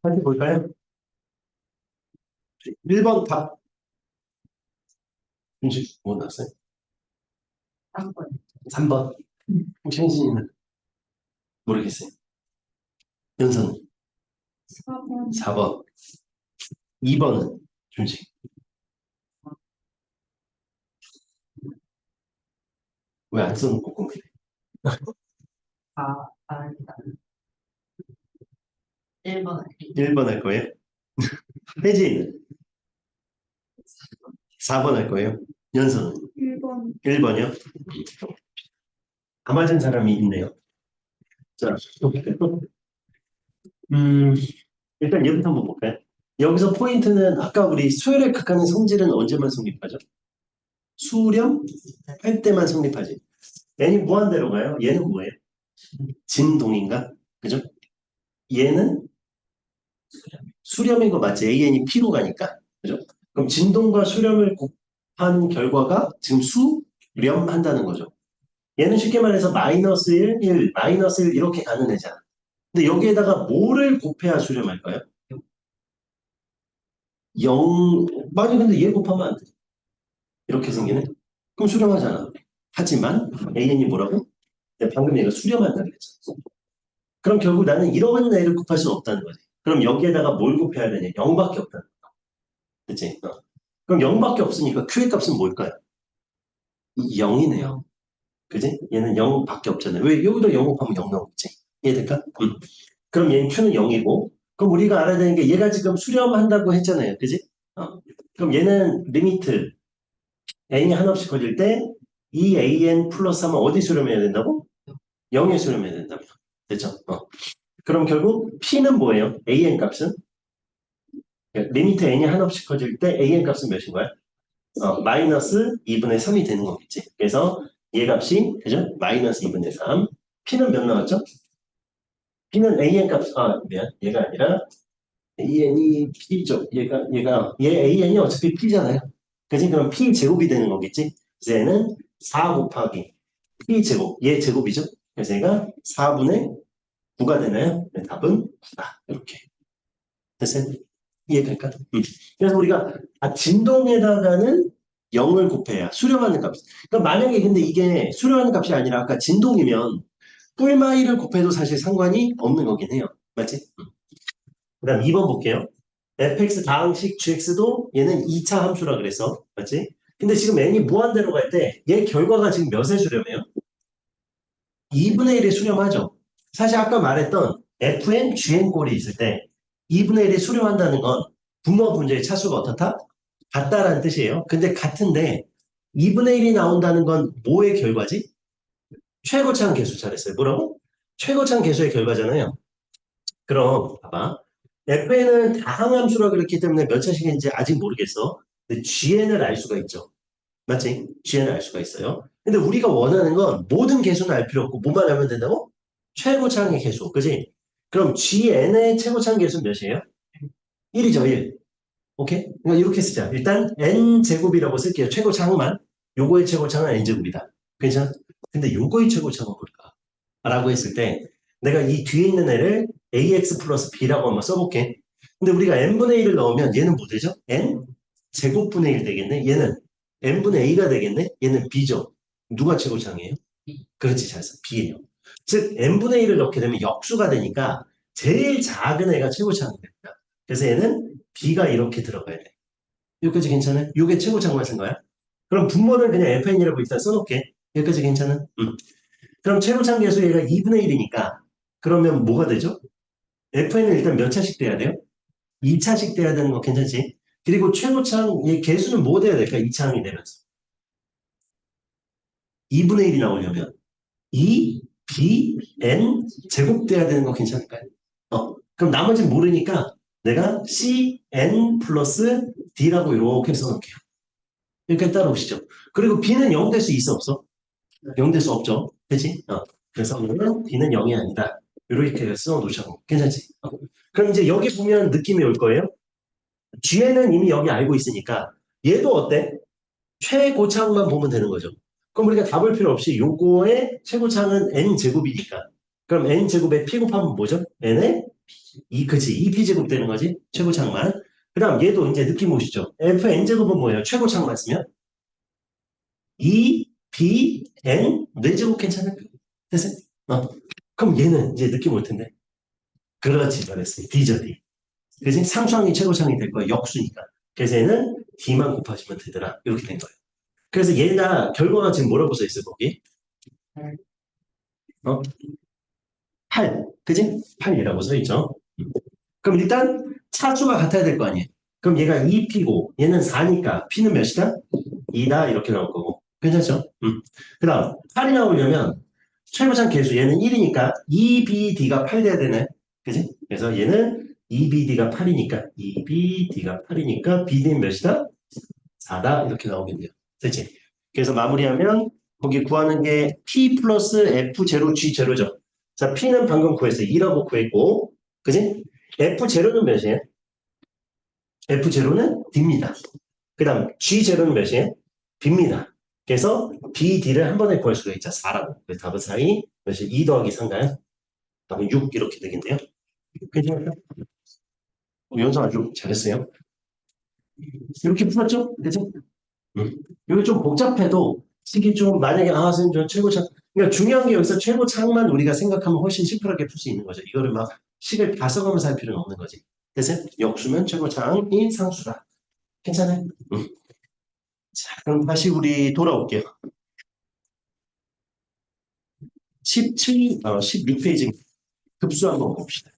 다시 볼까요? 1번 답. 음식 뭐 나왔어요? 3번. 3번. 창신이는 모르겠어요. 연서는 4번. 4번. 2번은 준식. 왜 안 써놓고 공부해? 아니다. 1번 할게요. 1번 할 거예요? 혜진이는 4번 할 거예요? 연서는 1번. 1번이요? 다 맞은 사람이 있네요. 자, 음, 일단 얘부터 한번 볼까요? 여기서 포인트는 아까 우리 수열의 극한의 성질은 언제만 성립하죠? 수렴 할 때만 성립하지. n이 무한대로 가요. 얘는 뭐예요? 진동인가? 그죠? 얘는 수렴인 거 맞지? an이 p로 가니까. 그죠? 그럼 진동과 수렴을 곱한 결과가 지금 수렴한다는 거죠. 얘는 쉽게 말해서 마이너스 1, 1, 마이너스 1 이렇게 가는 애잖아. 근데 여기에다가 뭐를 곱해야 수렴할까요? 0, 만약 근데 얘 곱하면 안 돼. 이렇게 생기네. 그럼 수렴하잖아. 하지만 AN이 뭐라고? 내가 방금 얘가 수렴한다 그랬잖아. 그럼 결국 나는 이런 애를 곱할 수는 없다는 거지. 그럼 여기에다가 뭘 곱해야 되냐? 0밖에 없다는 거야. 그치? 그럼 0밖에 없으니까 Q의 값은 뭘까요? 0이네요. 그지? 얘는 0밖에 없잖아요. 왜? 여기다 0 곱하면 0 나오겠지? 이해될까? 그럼 얘는 Q는 0이고, 그럼 우리가 알아야 되는 게 얘가 지금 수렴한다고 했잖아요. 그지? 그럼 얘는 리미트 n이 한없이 커질 때 이 an 플러스 하면 어디 수렴해야 된다고? 0에 수렴해야 된다며. 됐죠? 그럼 결국 P는 뭐예요? an 값은? 리미트 n이 한없이 커질 때 an 값은 몇인 거야? 마이너스 2분의 3이 되는 거겠지. 그래서 얘 값이, 그죠? 마이너스 2분의 3. P는 몇 나왔죠? P는 an 값, 미안. 얘가 아니라 an이 P죠. 얘 an이 어차피 P잖아요. 그지? 그럼 P 제곱이 되는 거겠지? 그래서 얘는 4 곱하기 P 제곱, 얘 제곱이죠? 그래서 얘가 4분의 9가 되나요? 네, 답은 9다. 이렇게. 됐어요? 이해될까? 그래서 우리가 진동에다가는 0을 곱해야 수렴하는 값. 그러니까 만약에 근데 이게 수렴하는 값이 아니라 아까 진동이면 뿔마이를 곱해도 사실 상관이 없는 거긴 해요. 맞지? 그 다음 2번 볼게요. fx 다항식 gx도 얘는 2차 함수라 그래서 맞지? 근데 지금 n이 무한대로 갈 때 얘 결과가 지금 몇에 수렴해요? 2분의 1에 수렴하죠. 사실 아까 말했던 fn, gn 꼴이 있을 때 2분의 1에 수렴한다는 건 분모 분자의 차수가 어떻다? 같다라는 뜻이에요. 근데 같은데 2분의 1이 나온다는 건 뭐의 결과지? 최고차항 계수 잘했어요. 뭐라고? 최고차항 계수의 결과잖아요. 그럼 봐봐. fn은 다항함수라 그랬기 때문에 몇 차식인지 아직 모르겠어. 근데 gn을 알 수가 있죠. 맞지? gn을 알 수가 있어요. 근데 우리가 원하는 건 모든 개수는 알 필요 없고 뭐만 알면 된다고? 최고차항의 개수. 그지? 그럼 gn의 최고차항 개수는 몇이에요? 1이죠, 1. 오케이? 그러니까 이렇게 쓰자. 일단 n제곱이라고 쓸게요. 최고차항만. 요거의 최고차항은 n제곱이다. 괜찮아? 근데 요거의 최고차항은 뭘까? 라고 했을 때 내가 이 뒤에 있는 애를 ax 플러스 b라고 한번 써볼게. 근데 우리가 n분의 1을 넣으면 얘는 뭐 되죠? n 제곱분의 1 되겠네. 얘는 n분의 a가 되겠네. 얘는 b죠. 누가 최고차항이에요? 그렇지, 잘했어. b예요. 즉 n분의 1을 넣게 되면 역수가 되니까 제일 작은 애가 최고차항이 됩니다. 그래서 얘는 b가 이렇게 들어가야 돼. 여기까지 괜찮아요? 이게 최고차항만 쓴 거야? 그럼 분모는 그냥 fn이라고 일단 써놓게. 여기까지 괜찮아? 그럼 최고차항 계수 얘가 2분의 1이니까 그러면 뭐가 되죠? fn은 일단 몇 차씩 돼야 돼요? 2차씩 돼야 되는 거 괜찮지? 그리고 최고차항 얘 개수는 뭐 돼야 될까? 2차항이 되면서 2분의 1이 나오려면 2, b, n 제곱돼야 되는 거 괜찮을까요? 그럼 나머지는 모르니까 내가 c, n 플러스 d라고 이렇게 써놓을게요. 여기까지 따라오시죠. 그리고 b는 0 될 수 있어 없어? 0 될 수 없죠. 그치? 그래서 오늘은 b는 0이 아니다. 이렇게 써놓으셔도 괜찮지? 그럼 이제 여기 보면 느낌이 올 거예요. g는 이미 여기 알고 있으니까 얘도 어때? 최고차항만 보면 되는 거죠. 그럼 우리가 다 볼 필요 없이 요거의 최고차항은 n제곱이니까 그럼 n제곱에 p 곱하면 뭐죠? n에 2, 그치? 2p제곱 되는 거지? 최고차항만. 그 다음 얘도 이제 느낌 오시죠? fn제곱은 뭐예요? 최고차항만 쓰면 2, b, n, 4제곱 괜찮을까? 됐어요? 그럼 얘는 이제 느낌 올 텐데. 그렇지, 잘했어요. d죠, d. 그지? 상수항이 최고차항이 될 거야. 역수니까. 그래서 얘는 d만 곱하시면 되더라. 이렇게 된 거예요. 그래서 얘가 결과가 지금 뭐라고 써 있어요, 거기? 어? 8. 그지? 8이라고 써 있죠. 그럼 일단 차수가 같아야 될 거 아니에요. 그럼 얘가 2p고 얘는 4니까 p는 몇이다? 2다 이렇게 나올 거고. 괜찮죠? 그 다음 8이 나오려면 최고차항 계수 얘는 1이니까 2bd가 8 돼야 되네. 그지? 그래서 얘는 2bd가 8이니까 2bd가 8이니까 bd는 몇이다? 4다 이렇게 나오겠네요. 됐지? 그래서 마무리하면 거기 구하는 게 p 플러스 f 제로 g 제로죠. 자, p는 방금 구했어요. 2라고 구했고, 그지? f 제로는 몇이에요? f 제로는 d입니다. 그 다음 g 제로는 몇이에요? b입니다. 그래서 b, d를 한 번에 구할 수가 있죠. 4라고. 그래서 답은 4이 몇이 2 더하기 3가요? 답은 6 이렇게 되겠네요. 괜찮아요? 연습 아주 잘했어요. 이렇게 풀었죠? 그죠? 이게 좀 복잡해도 식이 좀 만약에 선생님 저 최고창 그러니까 중요한 게 여기서 최고창만 우리가 생각하면 훨씬 심플하게 풀 수 있는 거죠. 이거를 막 식을 다 써가면서 할 필요는 없는 거지. 그래서 역수면 최고창이 상수다. 괜찮아요? 응. 자, 그럼 다시 우리 돌아올게요. 16페이지 급수 한번 봅시다.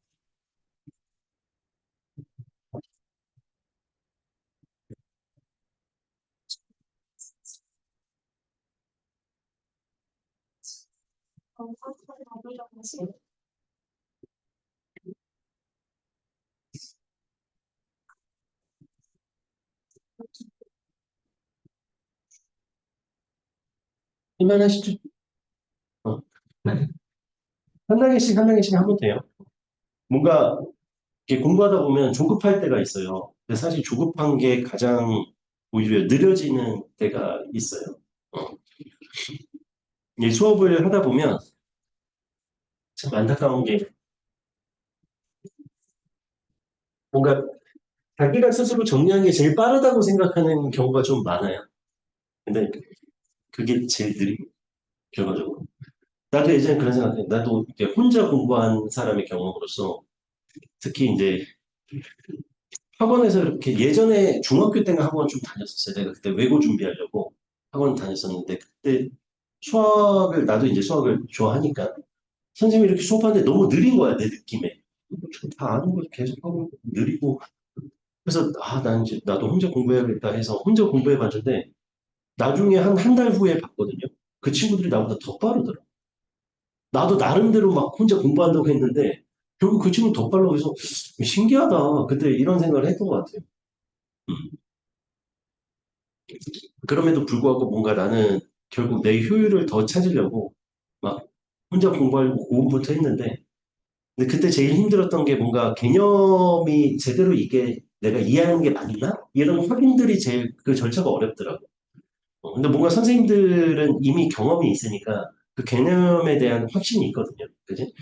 이만하시죠? 어. 한 단계씩 한 단계씩 하면 돼요. 뭔가 이렇게 공부하다 보면 조급할 때가 있어요. 근데 사실 조급한 게 가장 오히려 느려지는 때가 있어요. 어. 이 수업을 하다 보면 참 안타까운 게 뭔가 자기가 스스로 정리하는 게 제일 빠르다고 생각하는 경우가 좀 많아요. 근데 그게 제일 느린 결과적으로. 나도 예전에 그런 생각해. 나도 이제 혼자 공부한 사람의 경험으로서 특히 이제 학원에서 이렇게 예전에 중학교 때는 학원 좀 다녔었어요. 내가 그때 외고 준비하려고 학원 다녔었는데 그때 수학을 나도 이제 수학을 좋아하니까 선생님이 이렇게 수업하는데 너무 느린 거야 내 느낌에. 다 아는 걸 계속 하고 느리고 그래서 난 이제 나도 혼자 공부해야겠다 해서 혼자 공부해봤는데 나중에 한 달 후에 봤거든요. 그 친구들이 나보다 더 빠르더라. 나도 나름대로 막 혼자 공부한다고 했는데 결국 그 친구 더 빨라고 해서 신기하다. 그때 이런 생각을 했던 것 같아요. 음. 그럼에도 불구하고 뭔가 나는 결국 내 효율을 더 찾으려고 막 혼자 공부하려고 고군부터 했는데 근데 그때 제일 힘들었던 게 뭔가 개념이 제대로 이게 내가 이해하는 게 맞나? 이런 확인들이 제일 그 절차가 어렵더라고. 근데 뭔가 선생님들은 이미 경험이 있으니까 그 개념에 대한 확신이 있거든요. 그지?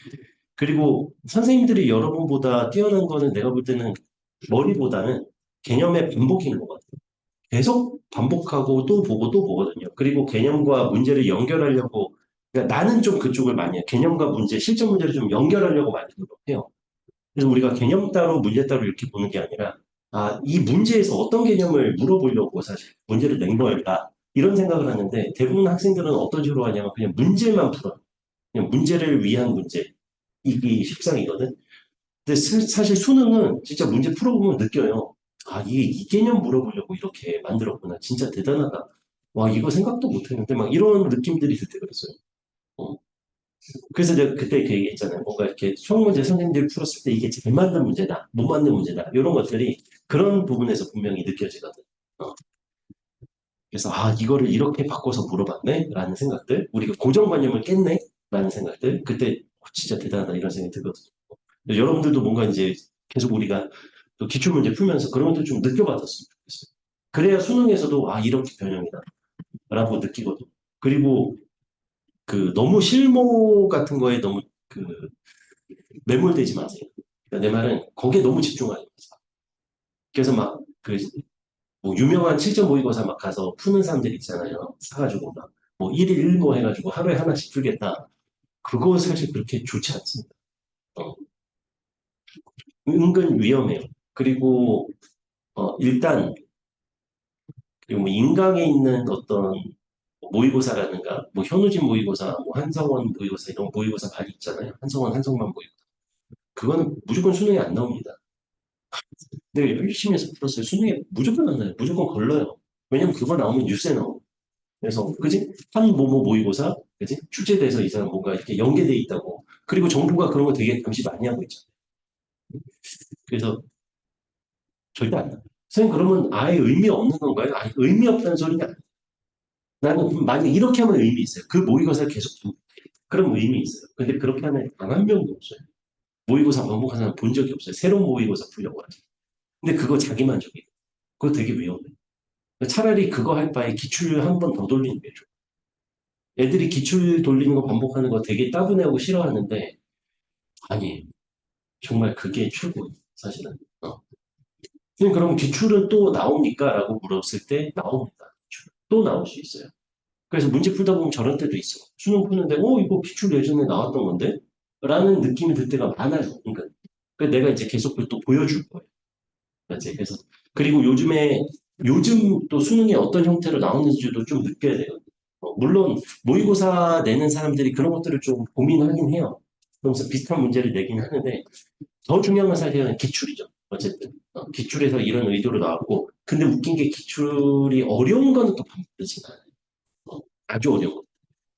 그리고 선생님들이 여러분보다 뛰어난 거는 내가 볼 때는 머리보다는 개념의 반복인 것 같아요. 계속 반복하고 또 보고 또 보거든요. 그리고 개념과 문제를 연결하려고, 그러니까 나는 좀 그쪽을 많이 해요. 개념과 문제, 실전 문제를 좀 연결하려고 많이 노력해요. 그래서 우리가 개념 따로 문제 따로 이렇게 보는 게 아니라, 이 문제에서 어떤 개념을 물어보려고 사실 문제를 낸 걸까? 이런 생각을 하는데 대부분 학생들은 어떤 식으로 하냐면 그냥 문제만 풀어요. 그냥 문제를 위한 문제. 이게 식상이거든. 근데 사실 수능은 진짜 문제 풀어보면 느껴요. 이게 이 개념 물어보려고 이렇게 만들었구나. 진짜 대단하다. 와, 이거 생각도 못 했는데 막 이런 느낌들이 들 때 그랬어요. 어. 그래서 내가 그때 그 얘기했잖아요. 뭔가 이렇게 수학 문제 선생님들이 풀었을 때 이게 잘 맞는 문제다, 못 맞는 문제다. 이런 것들이 그런 부분에서 분명히 느껴지거든. 어. 그래서 이거를 이렇게 바꿔서 물어봤네? 라는 생각들. 우리가 고정관념을 깼네? 라는 생각들. 그때 진짜 대단하다 이런 생각이 들거든요. 여러분들도 뭔가 이제 계속 우리가 또 기출문제 풀면서 그런 것들 좀 느껴봤었으면 좋겠어요. 그래야 수능에서도 이렇게 변형이다 라고 느끼거든요. 그리고 그 너무 실무 같은 거에 너무 그 매몰되지 마세요. 그러니까 내 말은 거기에 너무 집중하지 마세요. 그래서 막 그 뭐 유명한 7점 모의고사 막 가서 푸는 사람들 있잖아요. 사가지고 막 뭐 1일 1모 해가지고 하루에 하나씩 풀겠다. 그거 사실 그렇게 좋지 않습니다. 어, 은근 위험해요. 그리고 일단 그리고 뭐 인강에 있는 어떤 모의고사라든가 뭐 현우진 모의고사, 뭐 한성원 모의고사 이런 모의고사 많이 있잖아요. 한성원, 한성만 모의고사. 그거는 무조건 수능에 안 나옵니다. 내가 열심히 해서 풀었어요. 수능에 무조건 안 나요. 무조건 걸러요. 왜냐면 그거 나오면 뉴스에 나오고. 그래서 그지? 한 모모 모의고사, 그지? 출제돼서 이 사람 뭔가 이렇게 연계돼 있다고. 그리고 정부가 그런 거 되게 감시 많이 하고 있잖아요. 그래서 절대 안 나요. 선생님 그러면 아예 의미 없는 건가요? 아니 의미 없다는 소리는 아니에요. 나는 만약 이렇게 하면 의미 있어요. 그 모의고사를 계속 두고 그럼 의미 있어요. 근데 그렇게 하면 단 한 명도 없어요. 모의고사 반복하는 사람 본 적이 없어요. 새로운 모의고사 풀려고 하지. 근데 그거 자기 만족이에요. 그거 되게 위험해. 차라리 그거 할 바에 기출 한 번 더 돌리는 게 좋아. 애들이 기출 돌리는 거 반복하는 거 되게 따분해하고 싫어하는데 아니에요. 정말 그게 최고예요. 사실은. 선생님, 그럼 기출은 또 나옵니까? 라고 물었을 때 나옵니다. 또 나올 수 있어요. 그래서 문제 풀다 보면 저런 때도 있어. 수능 푸는데, 이거 기출 예전에 나왔던 건데? 라는 느낌이 들 때가 많아요. 그러니까 내가 이제 계속 그걸 또 보여줄 거예요. 맞지? 그래서, 그리고 요즘 또 수능이 어떤 형태로 나오는지도 좀 느껴야 돼요. 물론, 모의고사 내는 사람들이 그런 것들을 좀 고민하긴 해요. 그러면서 비슷한 문제를 내긴 하는데, 더 중요한 건 사실은 기출이죠. 어쨌든. 기출에서 이런 의도로 나왔고, 근데 웃긴 게 기출이 어려운 거는 또 반드시 나와요. 아주 어려운 거.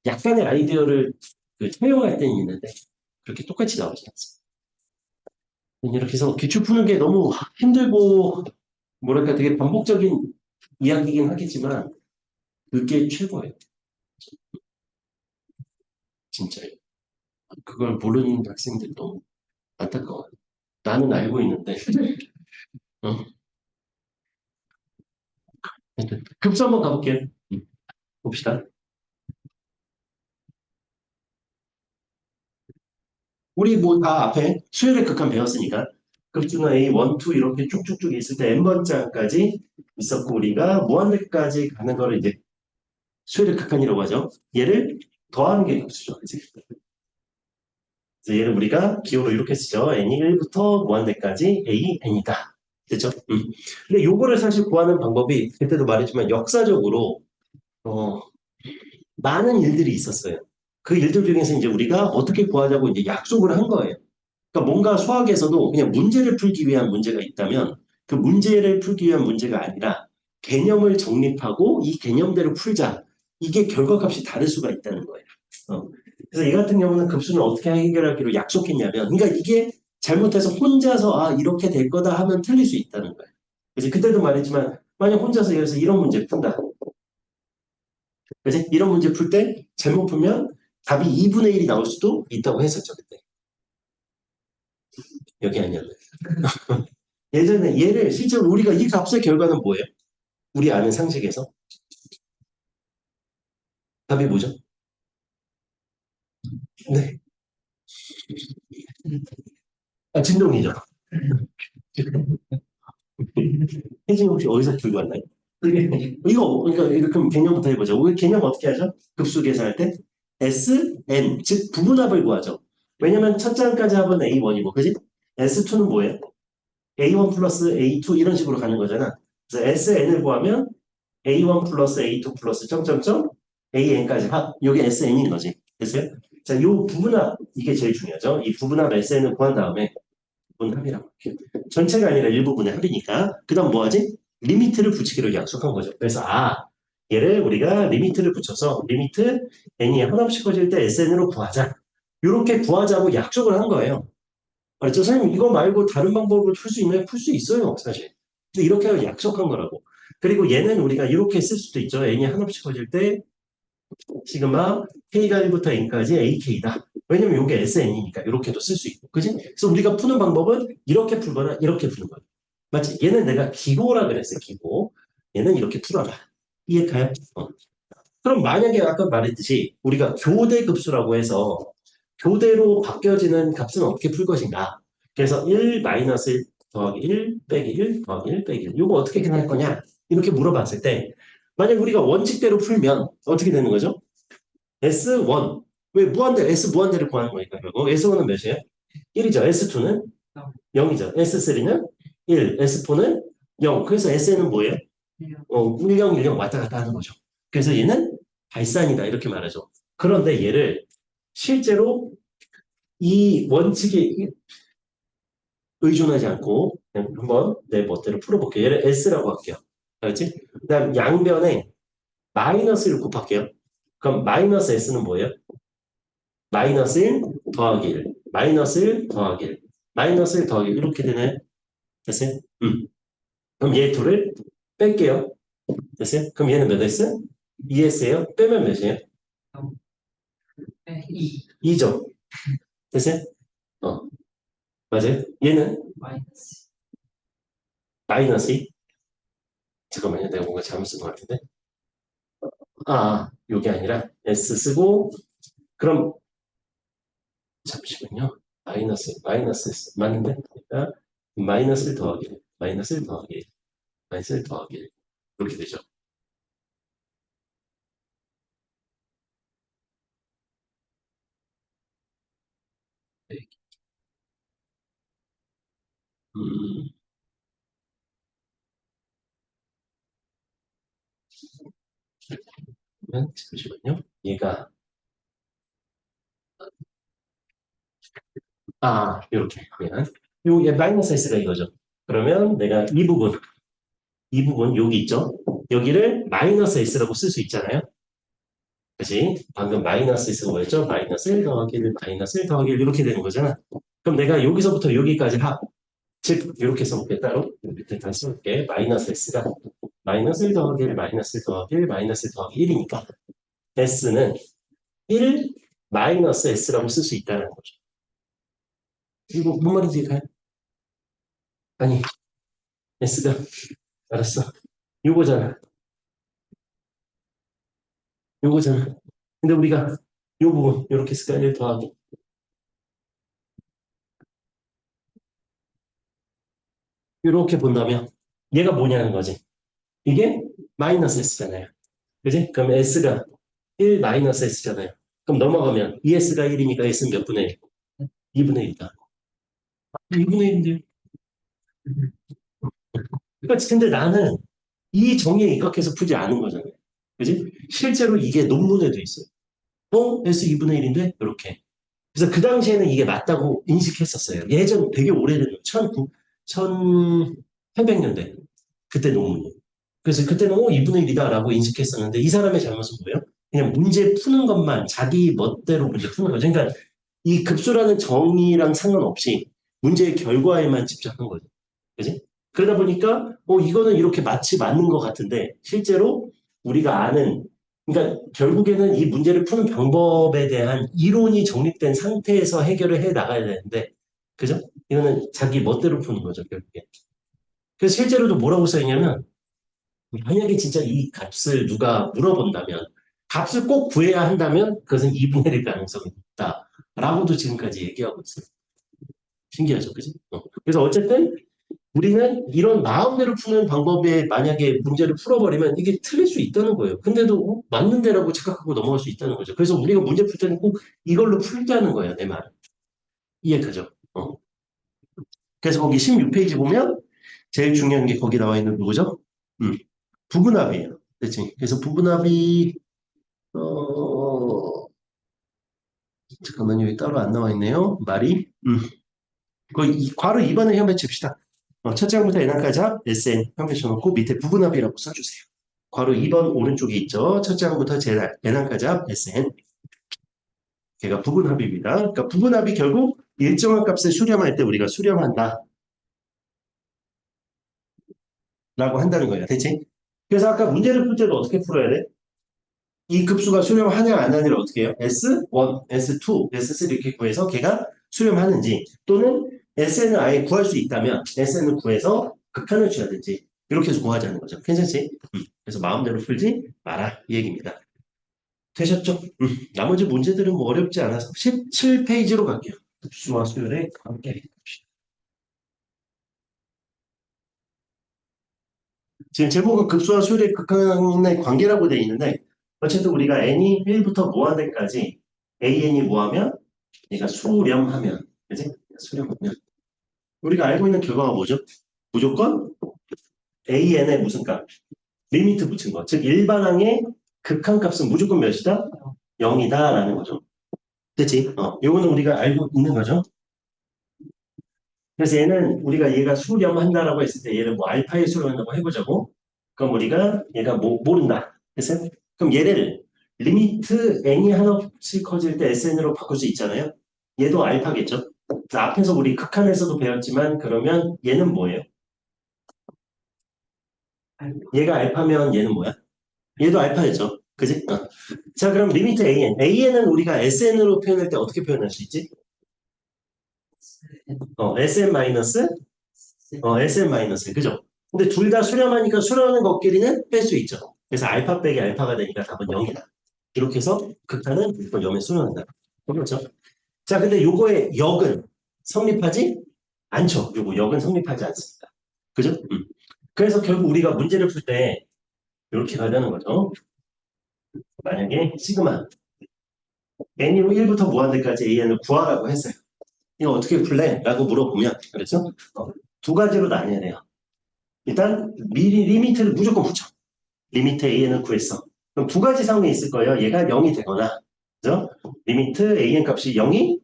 약간의 아이디어를 사용할 때는 있는데, 그렇게 똑같이 나오지 않습니다. 이렇게 해서 기출 푸는 게 너무 힘들고, 뭐랄까 되게 반복적인 이야기이긴 하겠지만, 그게 최고예요. 진짜요. 그걸 모르는 학생들 너무 안타까워요. 나는 알고 있는데, 어? 하여튼 급수 한번 가볼게요. 봅시다. 우리 뭐 다 앞에 수열의 극한 배웠으니까 급수는 A, 1, 2 이렇게 쭉쭉쭉 있을 때 n번째까지 있었고 우리가 무한대까지 가는 거를 이제 수열의 극한이라고 하죠. 얘를 더하는 게 급수죠. 그치? 그래서 얘를 우리가 기호로 이렇게 쓰죠. n이 1부터 무한대까지 a, n이다. 됐죠? 근데 요거를 사실 구하는 방법이 그때도 말했지만 역사적으로 어, 많은 일들이 있었어요. 그 일들 중에서 이제 우리가 어떻게 구하자고 이제 약속을 한 거예요. 그러니까 뭔가 수학에서도 그냥 문제를 풀기 위한 문제가 있다면 그 문제를 풀기 위한 문제가 아니라 개념을 정립하고 이 개념대로 풀자. 이게 결과값이 다를 수가 있다는 거예요. 어. 그래서 이 같은 경우는 급수는 어떻게 해결하기로 약속했냐면, 그러니까 이게 잘못해서 혼자서 이렇게 될 거다 하면 틀릴 수 있다는 거예요. 그래서 그때도 말했지만 만약 혼자서 예를 들어서 이런 문제 푼다. 그지? 이런 문제 풀 때 잘못 풀면 답이 2분의 1이 나올 수도 있다고 했었죠, 그때. 여기 아니었네. 예전에 얘를 실제로 우리가 이 값의 결과는 뭐예요? 우리 아는 상식에서 답이 뭐죠? 네, 진동이죠. 혜진이 혹시 어디서 들고 왔나요? 이거 그러니까 그럼 개념부터 해보자. 우리 개념 어떻게 하죠? 급수 계산할 때 S, N 즉 부분합을 구하죠. 왜냐면 첫 장까지 합은 A1이고, 그지? S2는 뭐예요? A1 플러스 A2 이런 식으로 가는 거잖아. 그래서 SN을 구하면 A1 플러스 A2 플러스 점점점 AN까지 합. 요게 SN인 거지. 됐어요? 자, 요 부분합, 이게 제일 중요하죠. 이 부분합 SN을 구한 다음에, 부분합이라고. 전체가 아니라 일부분의 합이니까. 그 다음 뭐 하지? 리미트를 붙이기로 약속한 거죠. 그래서, 얘를 우리가 리미트를 붙여서, 리미트 n이 하나씩 커질 때 SN으로 구하자. 요렇게 구하자고 약속을 한 거예요. 알죠? 선생님, 이거 말고 다른 방법으로 풀 수 있나요? 풀 수 있어요, 사실. 근데 이렇게 약속한 거라고. 그리고 얘는 우리가 이렇게 쓸 수도 있죠. n이 하나씩 커질 때 시그마 k가 1부터 n까지 ak다. 왜냐면 이게 sn이니까 이렇게도 쓸 수 있고, 그지? 그래서 우리가 푸는 방법은 이렇게 풀거나 이렇게 푸는 거야. 맞지? 얘는 내가 기호라 그랬어요. 기호. 얘는 이렇게 풀어라. 이해가요? 그럼 만약에 아까 말했듯이 우리가 교대급수라고 해서 교대로 바뀌어지는 값은 어떻게 풀 것인가? 그래서 1 마이너스 1 더하기 1 빼기 1 더하기 1 빼기 1. 이거 어떻게 계산할 거냐? 이렇게 물어봤을 때 만약 우리가 원칙대로 풀면 어떻게 되는 거죠? S1. 왜 무한대, S 무한대를 구하는 거니까 결국. S1은 몇이에요? 1이죠. S2는 0이죠. S3는 1, S4는 0. 그래서 SN은 뭐예요? 10, 10 왔다 갔다 하는 거죠. 그래서 얘는 발산이다. 이렇게 말하죠. 그런데 얘를 실제로 이 원칙에 의존하지 않고 그냥 한번 내 멋대로 풀어볼게요. 얘를 S라고 할게요. 알았지? 그 다음 양변에 마이너스를 곱할게요. 그럼 마이너스 S는 뭐예요? 마이너스 1 더하기 1, 마이너스 1 더하기 1, 마이너스 1 더하기 1 이렇게 되나요? 됐어요? 그럼 얘 둘을 뺄게요. 됐어요? 그럼 얘는 몇 S? 2S예요? 빼면 몇이에요? 네, 2 2죠? 됐어요? 어, 맞아요? 얘는 마이너스 마이너스 2. 잠깐만요. 내가 뭔가 잘못 쓴 것 같은데. 요게 아니라 S 쓰고 그럼 잠시만요. 마이너스 S 맞는데? 그러니까 마이너스 1 더하기 1, 마이너스 1 더하기 1, 마이너스 1 더하기 1 이렇게 되죠. 음, 잠시만요. 얘가 이렇게 하면 요게 마이너스 s가 이거죠. 그러면 내가 이 부분 여기 있죠. 여기를 마이너스 s라고 쓸 수 있잖아요. 그치? 방금 마이너스 s가 뭐였죠? 마이너스 1 더하기 1, 마이너스 1 더하기 1 이렇게 되는 거잖아. 그럼 내가 여기서부터 여기까지 즉 이렇게 써볼게 따로 밑에 다시 써볼게. 마이너스 s가 마이너스 1 더하기 1, 마이너스 1 더하기 1, 마이너스 1 더하기 1이니까 s는 1 마이너스 s라고 쓸 수 있다는 거죠. 이거 뭔 말인지 가요? 아니 s가 알았어. 요거잖아. 요거잖아. 근데 우리가 요 부분 이렇게 쓸까? 1 더하기 이렇게 본다면 얘가 뭐냐는 거지. 이게 마이너스 s잖아요. 그지? 그럼 s가 1 마이너스 s잖아요. 그럼 넘어가면 2s가 1이니까 s는 몇 분의 1? 2분의 1이다. 2분의 1인데요. 그러니까 근데 나는 이 정의에 입각해서 풀지 않은 거잖아요. 그지? 실제로 이게 논문에도 있어요. S 2분의 1인데? 이렇게. 그래서 그 당시에는 이게 맞다고 인식했었어요. 예전 되게 오래된 1800년대 그때 논문이. 그래서 그때는 2분의 1이다라고 인식했었는데 이 사람의 잘못은 뭐예요? 그냥 문제 푸는 것만 자기 멋대로 문제 푸는 거죠. 그러니까 이 급수라는 정의랑 상관없이 문제의 결과에만 집착한 거죠. 그지? 그러다 보니까 이거는 이렇게 마치 맞는 것 같은데 실제로 우리가 아는 그러니까 결국에는 이 문제를 푸는 방법에 대한 이론이 정립된 상태에서 해결을 해 나가야 되는데 그죠? 이거는 자기 멋대로 푸는 거죠, 결국에. 그래서 실제로도 뭐라고 써있냐면 만약에 진짜 이 값을 누가 물어본다면 값을 꼭 구해야 한다면 그것은 2분의 1일 가능성이 있다. 라고도 지금까지 얘기하고 있어요. 신기하죠, 그지? 그래서 어쨌든 우리는 이런 마음대로 푸는 방법에 만약에 문제를 풀어버리면 이게 틀릴 수 있다는 거예요. 근데도 맞는 데라고 착각하고 넘어갈 수 있다는 거죠. 그래서 우리가 문제 풀 때는 꼭 이걸로 풀자는 거예요, 내 말. 이해가죠? 그래서 거기 16페이지 보면 제일 중요한 게 거기 나와 있는 누구죠? 부분합이에요. 그치? 그래서 부분합이 잠깐만요. 여기 따로 안 나와 있네요. 말이. 괄호 2번을 현배 칩시다. 첫째 항부터 n항까지 합, SN 현배 쳐놓고 밑에 부분합이라고 써주세요. 괄호 2번 오른쪽에 있죠. 첫째 항부터 n항까지 합, SN. 걔가 부분합입니다. 그러니까 부분합이 결국 일정한 값을 수렴할 때 우리가 수렴한다. 라고 한다는 거예요. 대체? 그래서 아까 문제를 풀 때도 어떻게 풀어야 돼? 이 급수가 수렴하냐 안 하냐를 어떻게 해요? S1, S2, S3 이렇게 구해서 걔가 수렴하는지 또는 SN을 아예 구할 수 있다면 SN을 구해서 극한을 취하든지 이렇게 해서 구하자는 거죠. 괜찮지? 그래서 마음대로 풀지 마라 이 얘기입니다. 되셨죠? 나머지 문제들은 뭐 어렵지 않아서 17페이지로 갈게요. 급수와 수열의 관계. 지금 제목은 급수와 수열의 극한의 관계라고 되어 있는데 어쨌든 우리가 n이 1부터 무한대까지 an이 뭐하면 얘가 수렴하면 그지? 수렴하면 우리가 알고 있는 결과가 뭐죠? 무조건 an의 무슨 값? 리미트 붙인 거. 즉 일반항의 극한값은 무조건 몇이다? 0이다 라는 거죠. 그치? 요거는 우리가 알고 있는 거죠. 그래서 얘는 우리가 얘가 수렴한다라고 했을 때 얘를 뭐 알파에 수렴한다고 해보자고. 그럼 우리가 얘가 모른다. 됐어요? 그럼 얘를 리미트 n이 하나씩 커질 때 sn으로 바꿀 수 있잖아요. 얘도 알파겠죠. 앞에서 우리 극한에서도 배웠지만 그러면 얘는 뭐예요? 얘가 알파면 얘는 뭐야? 얘도 알파였죠. 그지? 자 그럼 리미트 an은 우리가 sn으로 표현할 때 어떻게 표현할 수 있지? sn 마이너스 sn 마이너스 그죠? 근데 둘 다 수렴하니까 수렴하는 것끼리는 뺄 수 있죠. 그래서 알파 빼기 알파가 되니까 답은 0이다. 이렇게 해서 극한은 무조건 0에 수렴한다. 그렇죠? 자 근데 요거의 역은 성립하지 않죠. 요거 역은 성립하지 않습니다. 그죠? 그래서 결국 우리가 문제를 풀 때 이렇게 가자는 거죠. 만약에 시그마 n이 1부터 무한대까지 an을 구하라고 했어요. 이거 어떻게 풀래? 라고 물어보면 그렇죠? 두 가지로 나뉘어야 돼요. 일단 미리 리미트를 무조건 붙여. 리미트 AN을 구했어. 그럼 두 가지 상황이 있을 거예요. 얘가 0이 되거나, 그죠? 리미트 AN 값이 0이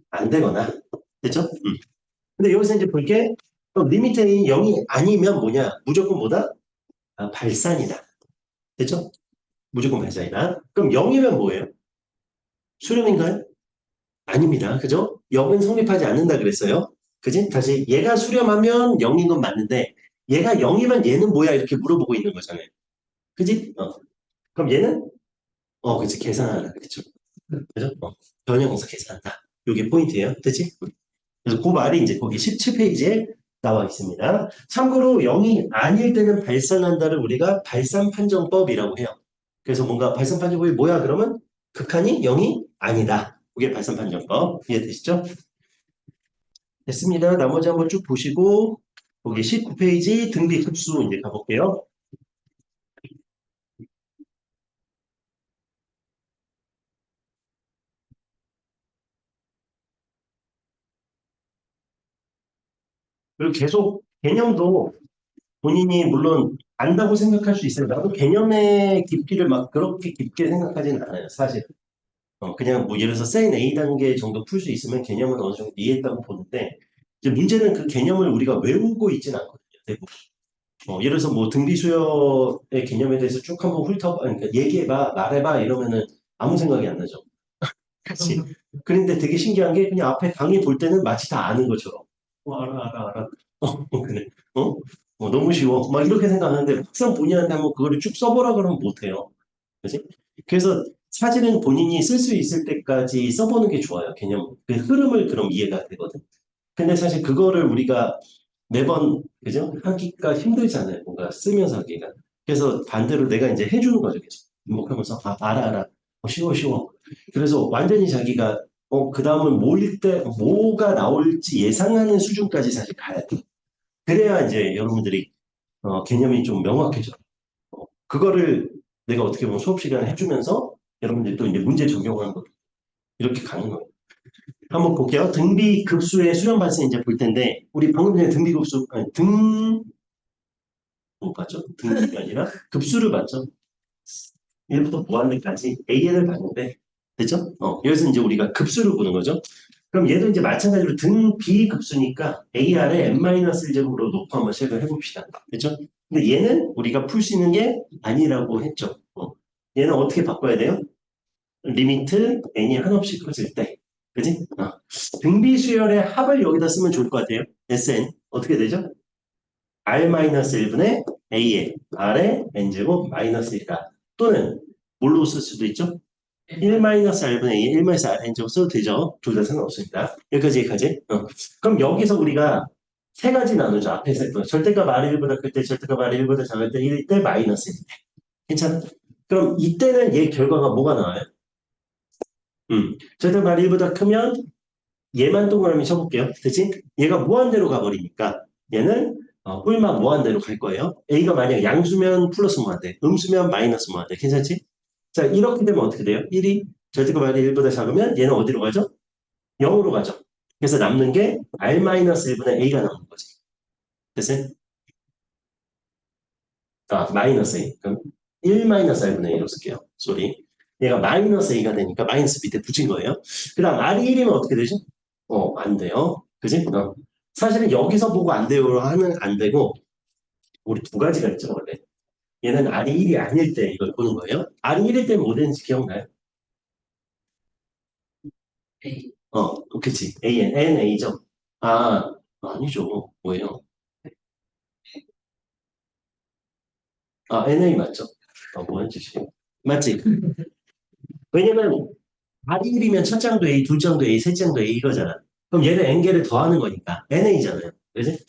안 되거나, 됐죠? 근데 여기서 이제 볼게, 그럼 리미트 AN 0이 아니면 뭐냐? 무조건 뭐다? 아, 발산이다. 됐죠? 무조건 발산이다. 그럼 0이면 뭐예요? 수렴인가요? 아닙니다. 그죠? 0은 성립하지 않는다 그랬어요. 그지? 다시 얘가 수렴하면 0인 건 맞는데 얘가 0이면 얘는 뭐야? 이렇게 물어보고 있는 거잖아요. 그지? 그럼 얘는 그치 계산하라. 그죠? 그죠? 변형해서 계산한다. 이게 포인트예요. 됐지? 그래서 그 말이 이제 거기 17페이지에 나와 있습니다. 참고로 0이 아닐 때는 발산한다를 우리가 발산 판정법이라고 해요. 그래서 뭔가 발산 판정법이 뭐야? 그러면 극한이 0이 아니다. 그게 발산 판정법. 이해되시죠? 됐습니다. 나머지 한번 쭉 보시고 거기 19페이지 등비 급수 이제 가볼게요. 그리고 계속 개념도 본인이 물론 안다고 생각할 수 있어요. 나도 개념의 깊이를 막 그렇게 깊게 생각하지는 않아요. 사실. 그냥 뭐 예를 들어서 센 A 단계 정도 풀 수 있으면 개념은 어느 정도 이해했다고 보는데 이제 문제는 그 개념을 우리가 외우고 있지는 않거든요. 대부분. 예를 들어서 뭐 등비 수열의 개념에 대해서 쭉 한번 그러니까 얘기해봐, 말해봐 이러면은 아무 생각이 안 나죠. 그치. 그런데 되게 신기한 게 그냥 앞에 강의 볼 때는 마치 다 아는 것처럼. 알아. 그래. 어? 너무 쉬워. 막 이렇게 생각하는데 막상 본인한테 한번 그거를 쭉 써보라 그러면 못해요. 그지? 그래서 사실은 본인이 쓸 수 있을 때까지 써보는 게 좋아요. 개념. 그 흐름을 그럼 이해가 되거든. 근데 사실 그거를 우리가 매번, 그죠? 하기가 힘들잖아요. 뭔가 쓰면서 하기가. 그래서 반대로 내가 이제 해주는 거죠. 계속. 반복하면서, 알아. 쉬워. 그래서 완전히 자기가, 그 다음은 뭐일 때, 뭐가 나올지 예상하는 수준까지 사실 가야 돼. 그래야 이제 여러분들이, 개념이 좀 명확해져. 그거를 내가 어떻게 보면 수업 시간에 해주면서 여러분들이 또 이제 문제 적용하는 거 이렇게 가는 거예요. 한번 볼게요. 등비 급수의 수렴 발생 이제 볼 텐데 우리 방금 전에 등비 급수 아니 못 봤죠? 등비가 아니라 급수를 봤죠. 1부터 무한대까지 AN을 봤는데 됐죠? 여기서 이제 우리가 급수를 보는 거죠. 그럼 얘도 이제 마찬가지로 등비 급수니까 AR에 n-1제곱으로 놓고 한번 시작을 해봅시다. 됐죠? 근데 얘는 우리가 풀 수 있는 게 아니라고 했죠. 얘는 어떻게 바꿔야 돼요? 리미트 n이 한없이 커질 때. 그지? 등비 수열의 합을 여기다 쓰면 좋을 것 같아요. Sn. 어떻게 되죠? R-1분의 A에 R의 N제곱 마이너스 1이다. 또는 뭘로 쓸 수도 있죠? 1-R분의 A에 1-R N제곱 써도 되죠? 둘 다 상관없습니다. 여기까지. 그럼 여기서 우리가 세 가지 나누죠. 앞에서 했던 절대값 R1보다 클 때, 절대값 R1보다 작을 때, 1일 때, 마이너스 1일 때. 괜찮아? 그럼 이때는 얘 결과가 뭐가 나와요? 절대값 R1보다 크면 얘만 동그라미 쳐볼게요. 그치? 얘가 무한대로 가버리니까 얘는 뿔만 무한대로 갈 거예요. A가 만약 양수면 플러스 무한대, 음수면 마이너스 무한대. 괜찮지? 자, 이렇게 되면 어떻게 돼요? 1이 절대값 R이 1보다 작으면 얘는 어디로 가죠? 0으로 가죠. 그래서 남는 게 R-1분의 A가 남는 거지. 됐어요? 마이너스 A. 그럼 1-R분의 A로 쓸게요. 쏘리. 얘가 마이너스 A가 되니까 마이너스 밑에 붙인 거예요. 그 다음 R이 1이면 어떻게 되죠? 안 돼요. 그지? 사실은 여기서 보고 안 돼요 하는 안 되고 우리 두 가지가 있죠 원래. 얘는 R이 1이 아닐 때 이걸 보는 거예요. R이 1일 때는 뭐 되는지 기억나요? A. 그치. AN, NA죠. 아니죠. 뭐예요? NA 맞죠? 뭐는 짓이에요? 맞지? 왜냐면 R이 1이면 첫 장도 A, 둘 장도 A, 셋 장도 A 이거잖아. 그럼 얘를 N개를 더하는 거니까 NA잖아요. 그지?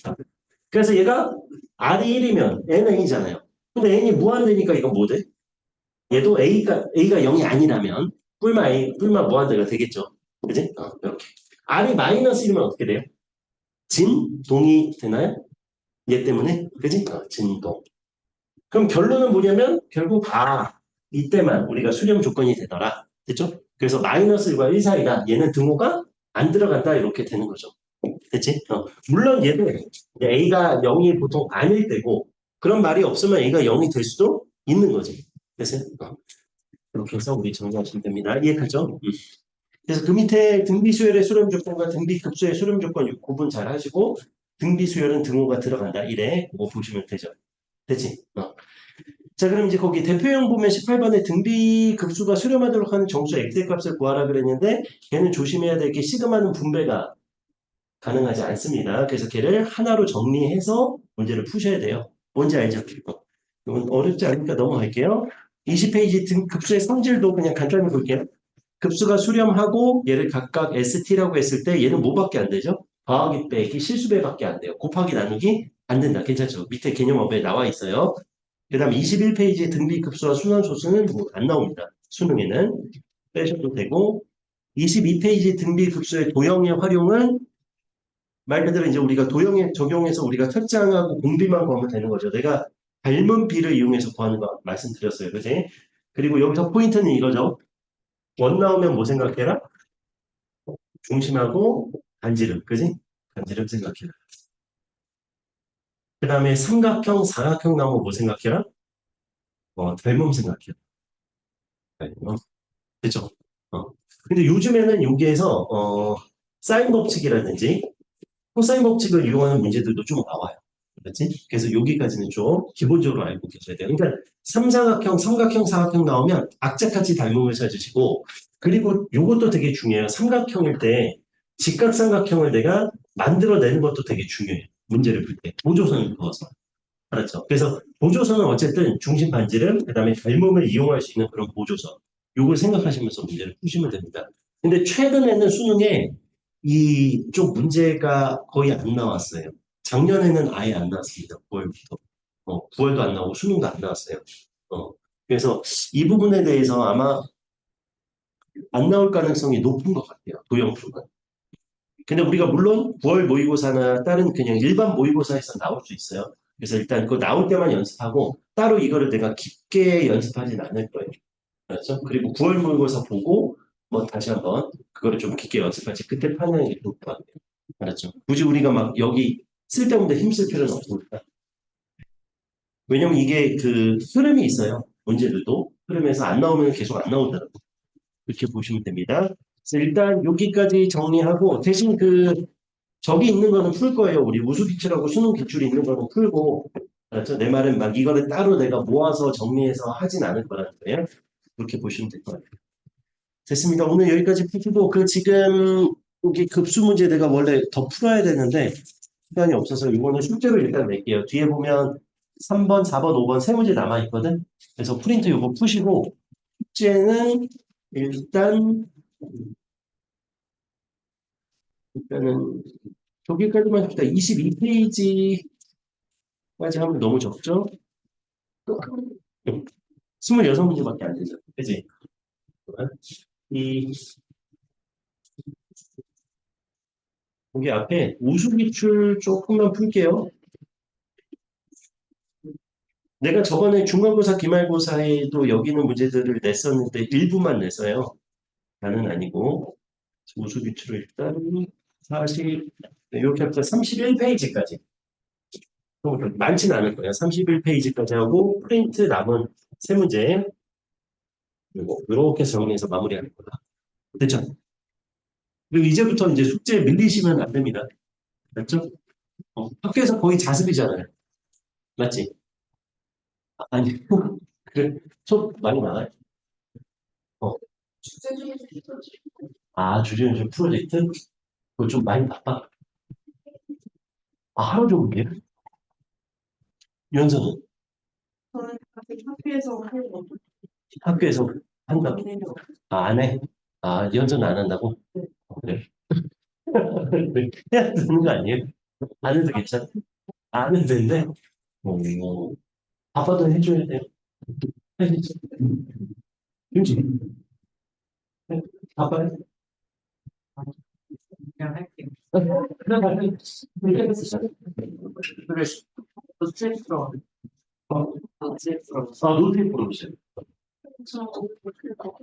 그래서 얘가 R이 1이면 NA잖아요. 근데 N이 무한대니까 이건 뭐 돼? 얘도 A가 0이 아니라면 뿔마 무한대가 되겠죠. 그지? 이렇게. R이 마이너스 1이면 어떻게 돼요? 진동이 되나요? 얘 때문에? 그지? 진동. 그럼 결론은 뭐냐면 결국 이때만 우리가 수렴 조건이 되더라. 됐죠? 그래서 마이너스 1과 1 사이다. 얘는 등호가 안 들어간다. 이렇게 되는 거죠. 됐지? 물론 얘도 이제 A가 0이 보통 아닐 때고 그런 말이 없으면 A가 0이 될 수도 있는 거지. 됐어요? 그렇게 해서 우리 정리하시면 됩니다. 이해하죠? 그래서 그 밑에 등비 수열의 수렴 조건과 등비 급수의 수렴 조건 구분 잘 하시고 등비 수열은 등호가 들어간다. 이래 그거 보시면 되죠. 됐지? 자, 그럼 이제 거기 대표형 보면 18번에 등비 급수가 수렴하도록 하는 정수 x의 값을 구하라 그랬는데 걔는 조심해야 될 게 시그마는 분배가 가능하지 않습니다. 그래서 걔를 하나로 정리해서 문제를 푸셔야 돼요. 뭔지 알죠? 이건 어렵지 않으니까 넘어갈게요. 20페이지 등 급수의 성질도 그냥 간단히 볼게요. 급수가 수렴하고 얘를 각각 ST라고 했을 때 얘는 뭐밖에 안 되죠? 더하기 빼기 실수배밖에 안 돼요. 곱하기 나누기 안 된다. 괜찮죠? 밑에 개념업에 나와 있어요. 그 다음 21페이지 등비급수와 순환소수는 뭐안 나옵니다. 수능에는 빼셔도 되고 22페이지 등비급수의 도형의 활용은 말 그대로 이제 우리가 도형에 적용해서 우리가 특장하고 공비만 구하면 되는 거죠. 내가 닮은 비를 이용해서 구하는 거 말씀드렸어요. 그지? 그리고 여기서 포인트는 이거죠. 원 나오면 뭐 생각해라? 중심하고 반지름. 그지? 반지름 생각해라. 그 다음에 삼각형, 사각형 나오면 뭐 생각해라? 닮음 생각해라. 닮음. 그죠? 근데 요즘에는 여기에서 사인 법칙이라든지 코사인 법칙을 이용하는 문제들도 좀 나와요. 그렇지? 그래서 여기까지는 좀 기본적으로 알고 계셔야 돼요. 그러니까 삼삼각형, 삼각형, 사각형 나오면 악착같이 닮음을 찾으시고 그리고 이것도 되게 중요해요. 삼각형일 때 직각삼각형을 내가 만들어내는 것도 되게 중요해요. 문제를 풀 때. 보조선을 그어서. 알았죠? 그래서 보조선은 어쨌든 중심 반지름, 그 다음에 닮음을 이용할 수 있는 그런 보조선. 요걸 생각하시면서 문제를 푸시면 됩니다. 근데 최근에는 수능에 이 쪽 문제가 거의 안 나왔어요. 작년에는 아예 안 나왔습니다. 9월부터. 9월도 안 나오고 수능도 안 나왔어요. 그래서 이 부분에 대해서 아마 안 나올 가능성이 높은 것 같아요. 도형풀은. 근데 우리가 물론 9월 모의고사나 다른 그냥 일반 모의고사에서 나올 수 있어요. 그래서 일단 그거 나올 때만 연습하고 따로 이거를 내가 깊게 연습하진 않을 거예요. 그렇죠? 그리고 9월 모의고사 보고 뭐 다시 한번 그거를 좀 깊게 연습할지 그때 판단하는 게 좋을 것 같아요. 알았죠? 굳이 우리가 막 여기 쓸데없는 힘쓸 필요는 없으니까. 왜냐면 이게 그 흐름이 있어요. 문제들도. 흐름에서 안 나오면 계속 안 나오더라고요. 그렇게 보시면 됩니다. 그래서 일단 여기까지 정리하고 대신 저기 있는 거는 풀 거예요. 우리 우수기출하고 수능 기출이 있는 거는 풀고. 알았죠? 내 말은 막 이거를 따로 내가 모아서 정리해서 하진 않을 거라는 거예요. 그렇게 보시면 될 것 같아요. 됐습니다. 오늘 여기까지 푸시고 지금 여기 급수 문제 내가 원래 더 풀어야 되는데 시간이 없어서 이거는 숙제로 일단 낼게요. 뒤에 보면 3번, 4번, 5번 세 문제 남아있거든. 그래서 프린트 이거 푸시고 숙제는 일단은 저기까지만 합시다. 22페이지까지 하면 너무 적죠? 26문제밖에 안 되죠. 그지? 이 여기 앞에 우수기출 조금만 풀게요. 내가 저번에 중간고사, 기말고사에도 여기 있는 문제들을 냈었는데 일부만 냈어요. 다는 아니고 우수기출을 일단 40 이렇게 합쳐 31페이지까지 많지는 않을 거예요. 31페이지까지 하고 프린트 남은 세 문제 그리고 이렇게 정리해서 마무리하는 거다. 됐죠? 그리고 이제부터 이제 숙제 밀리시면 안 됩니다. 맞죠? 학교에서 거의 자습이잖아요. 맞지? 아니 그래 수업 많이 많아요. 어. 주제 중에서 있었지. 주제는 프로젝트? 그거 좀 많이 바빠. 하루 종일? 연서는 저는 학교에서 하는 거 학교에서 한다고? 안 해? 연서는 안 한다고? 네. 그래. 해야 되는 거 아니에요? 안 해도 괜찮아? 안 해도 되는데? 아빠도 해줘야 돼요. 해야지. 그지? 아빠 해. 그냥 할게요. 그래. 스트레스로. 스트레스로. 노트북 보내주세요. 저 오늘 그거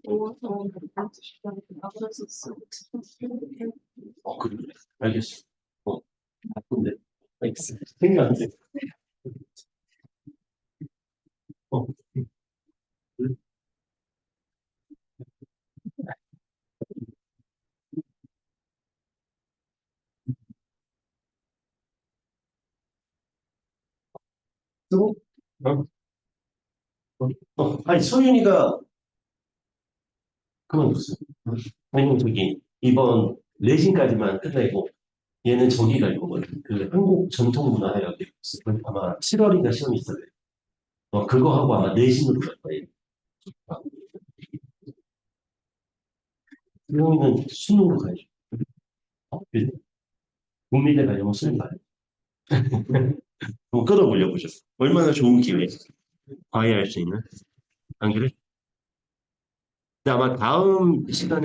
먹어서 나가서 그래. 알겠어. 나쁜데. 알겠어. 생각 안 돼. 어, 그, 또? 어, 아니, 소윤이가 그만뒀어. 아니, 저기, 이번 레진까지만 끝내고, 얘는 저기 갈 거거든. 그 한국 전통문화회관에 아마 7월인가 시험이 있어요. 그거 하고 아마 내신으로 갈 거예요. 아, 수영이는 수능으로 가야죠. 그지? 국민대 가려면 수능 가야 돼. 한번 끌어보려고 죠 얼마나 좋은 기회. 과외할 수 있는. 안 그래? 근데 아마 다음 시간에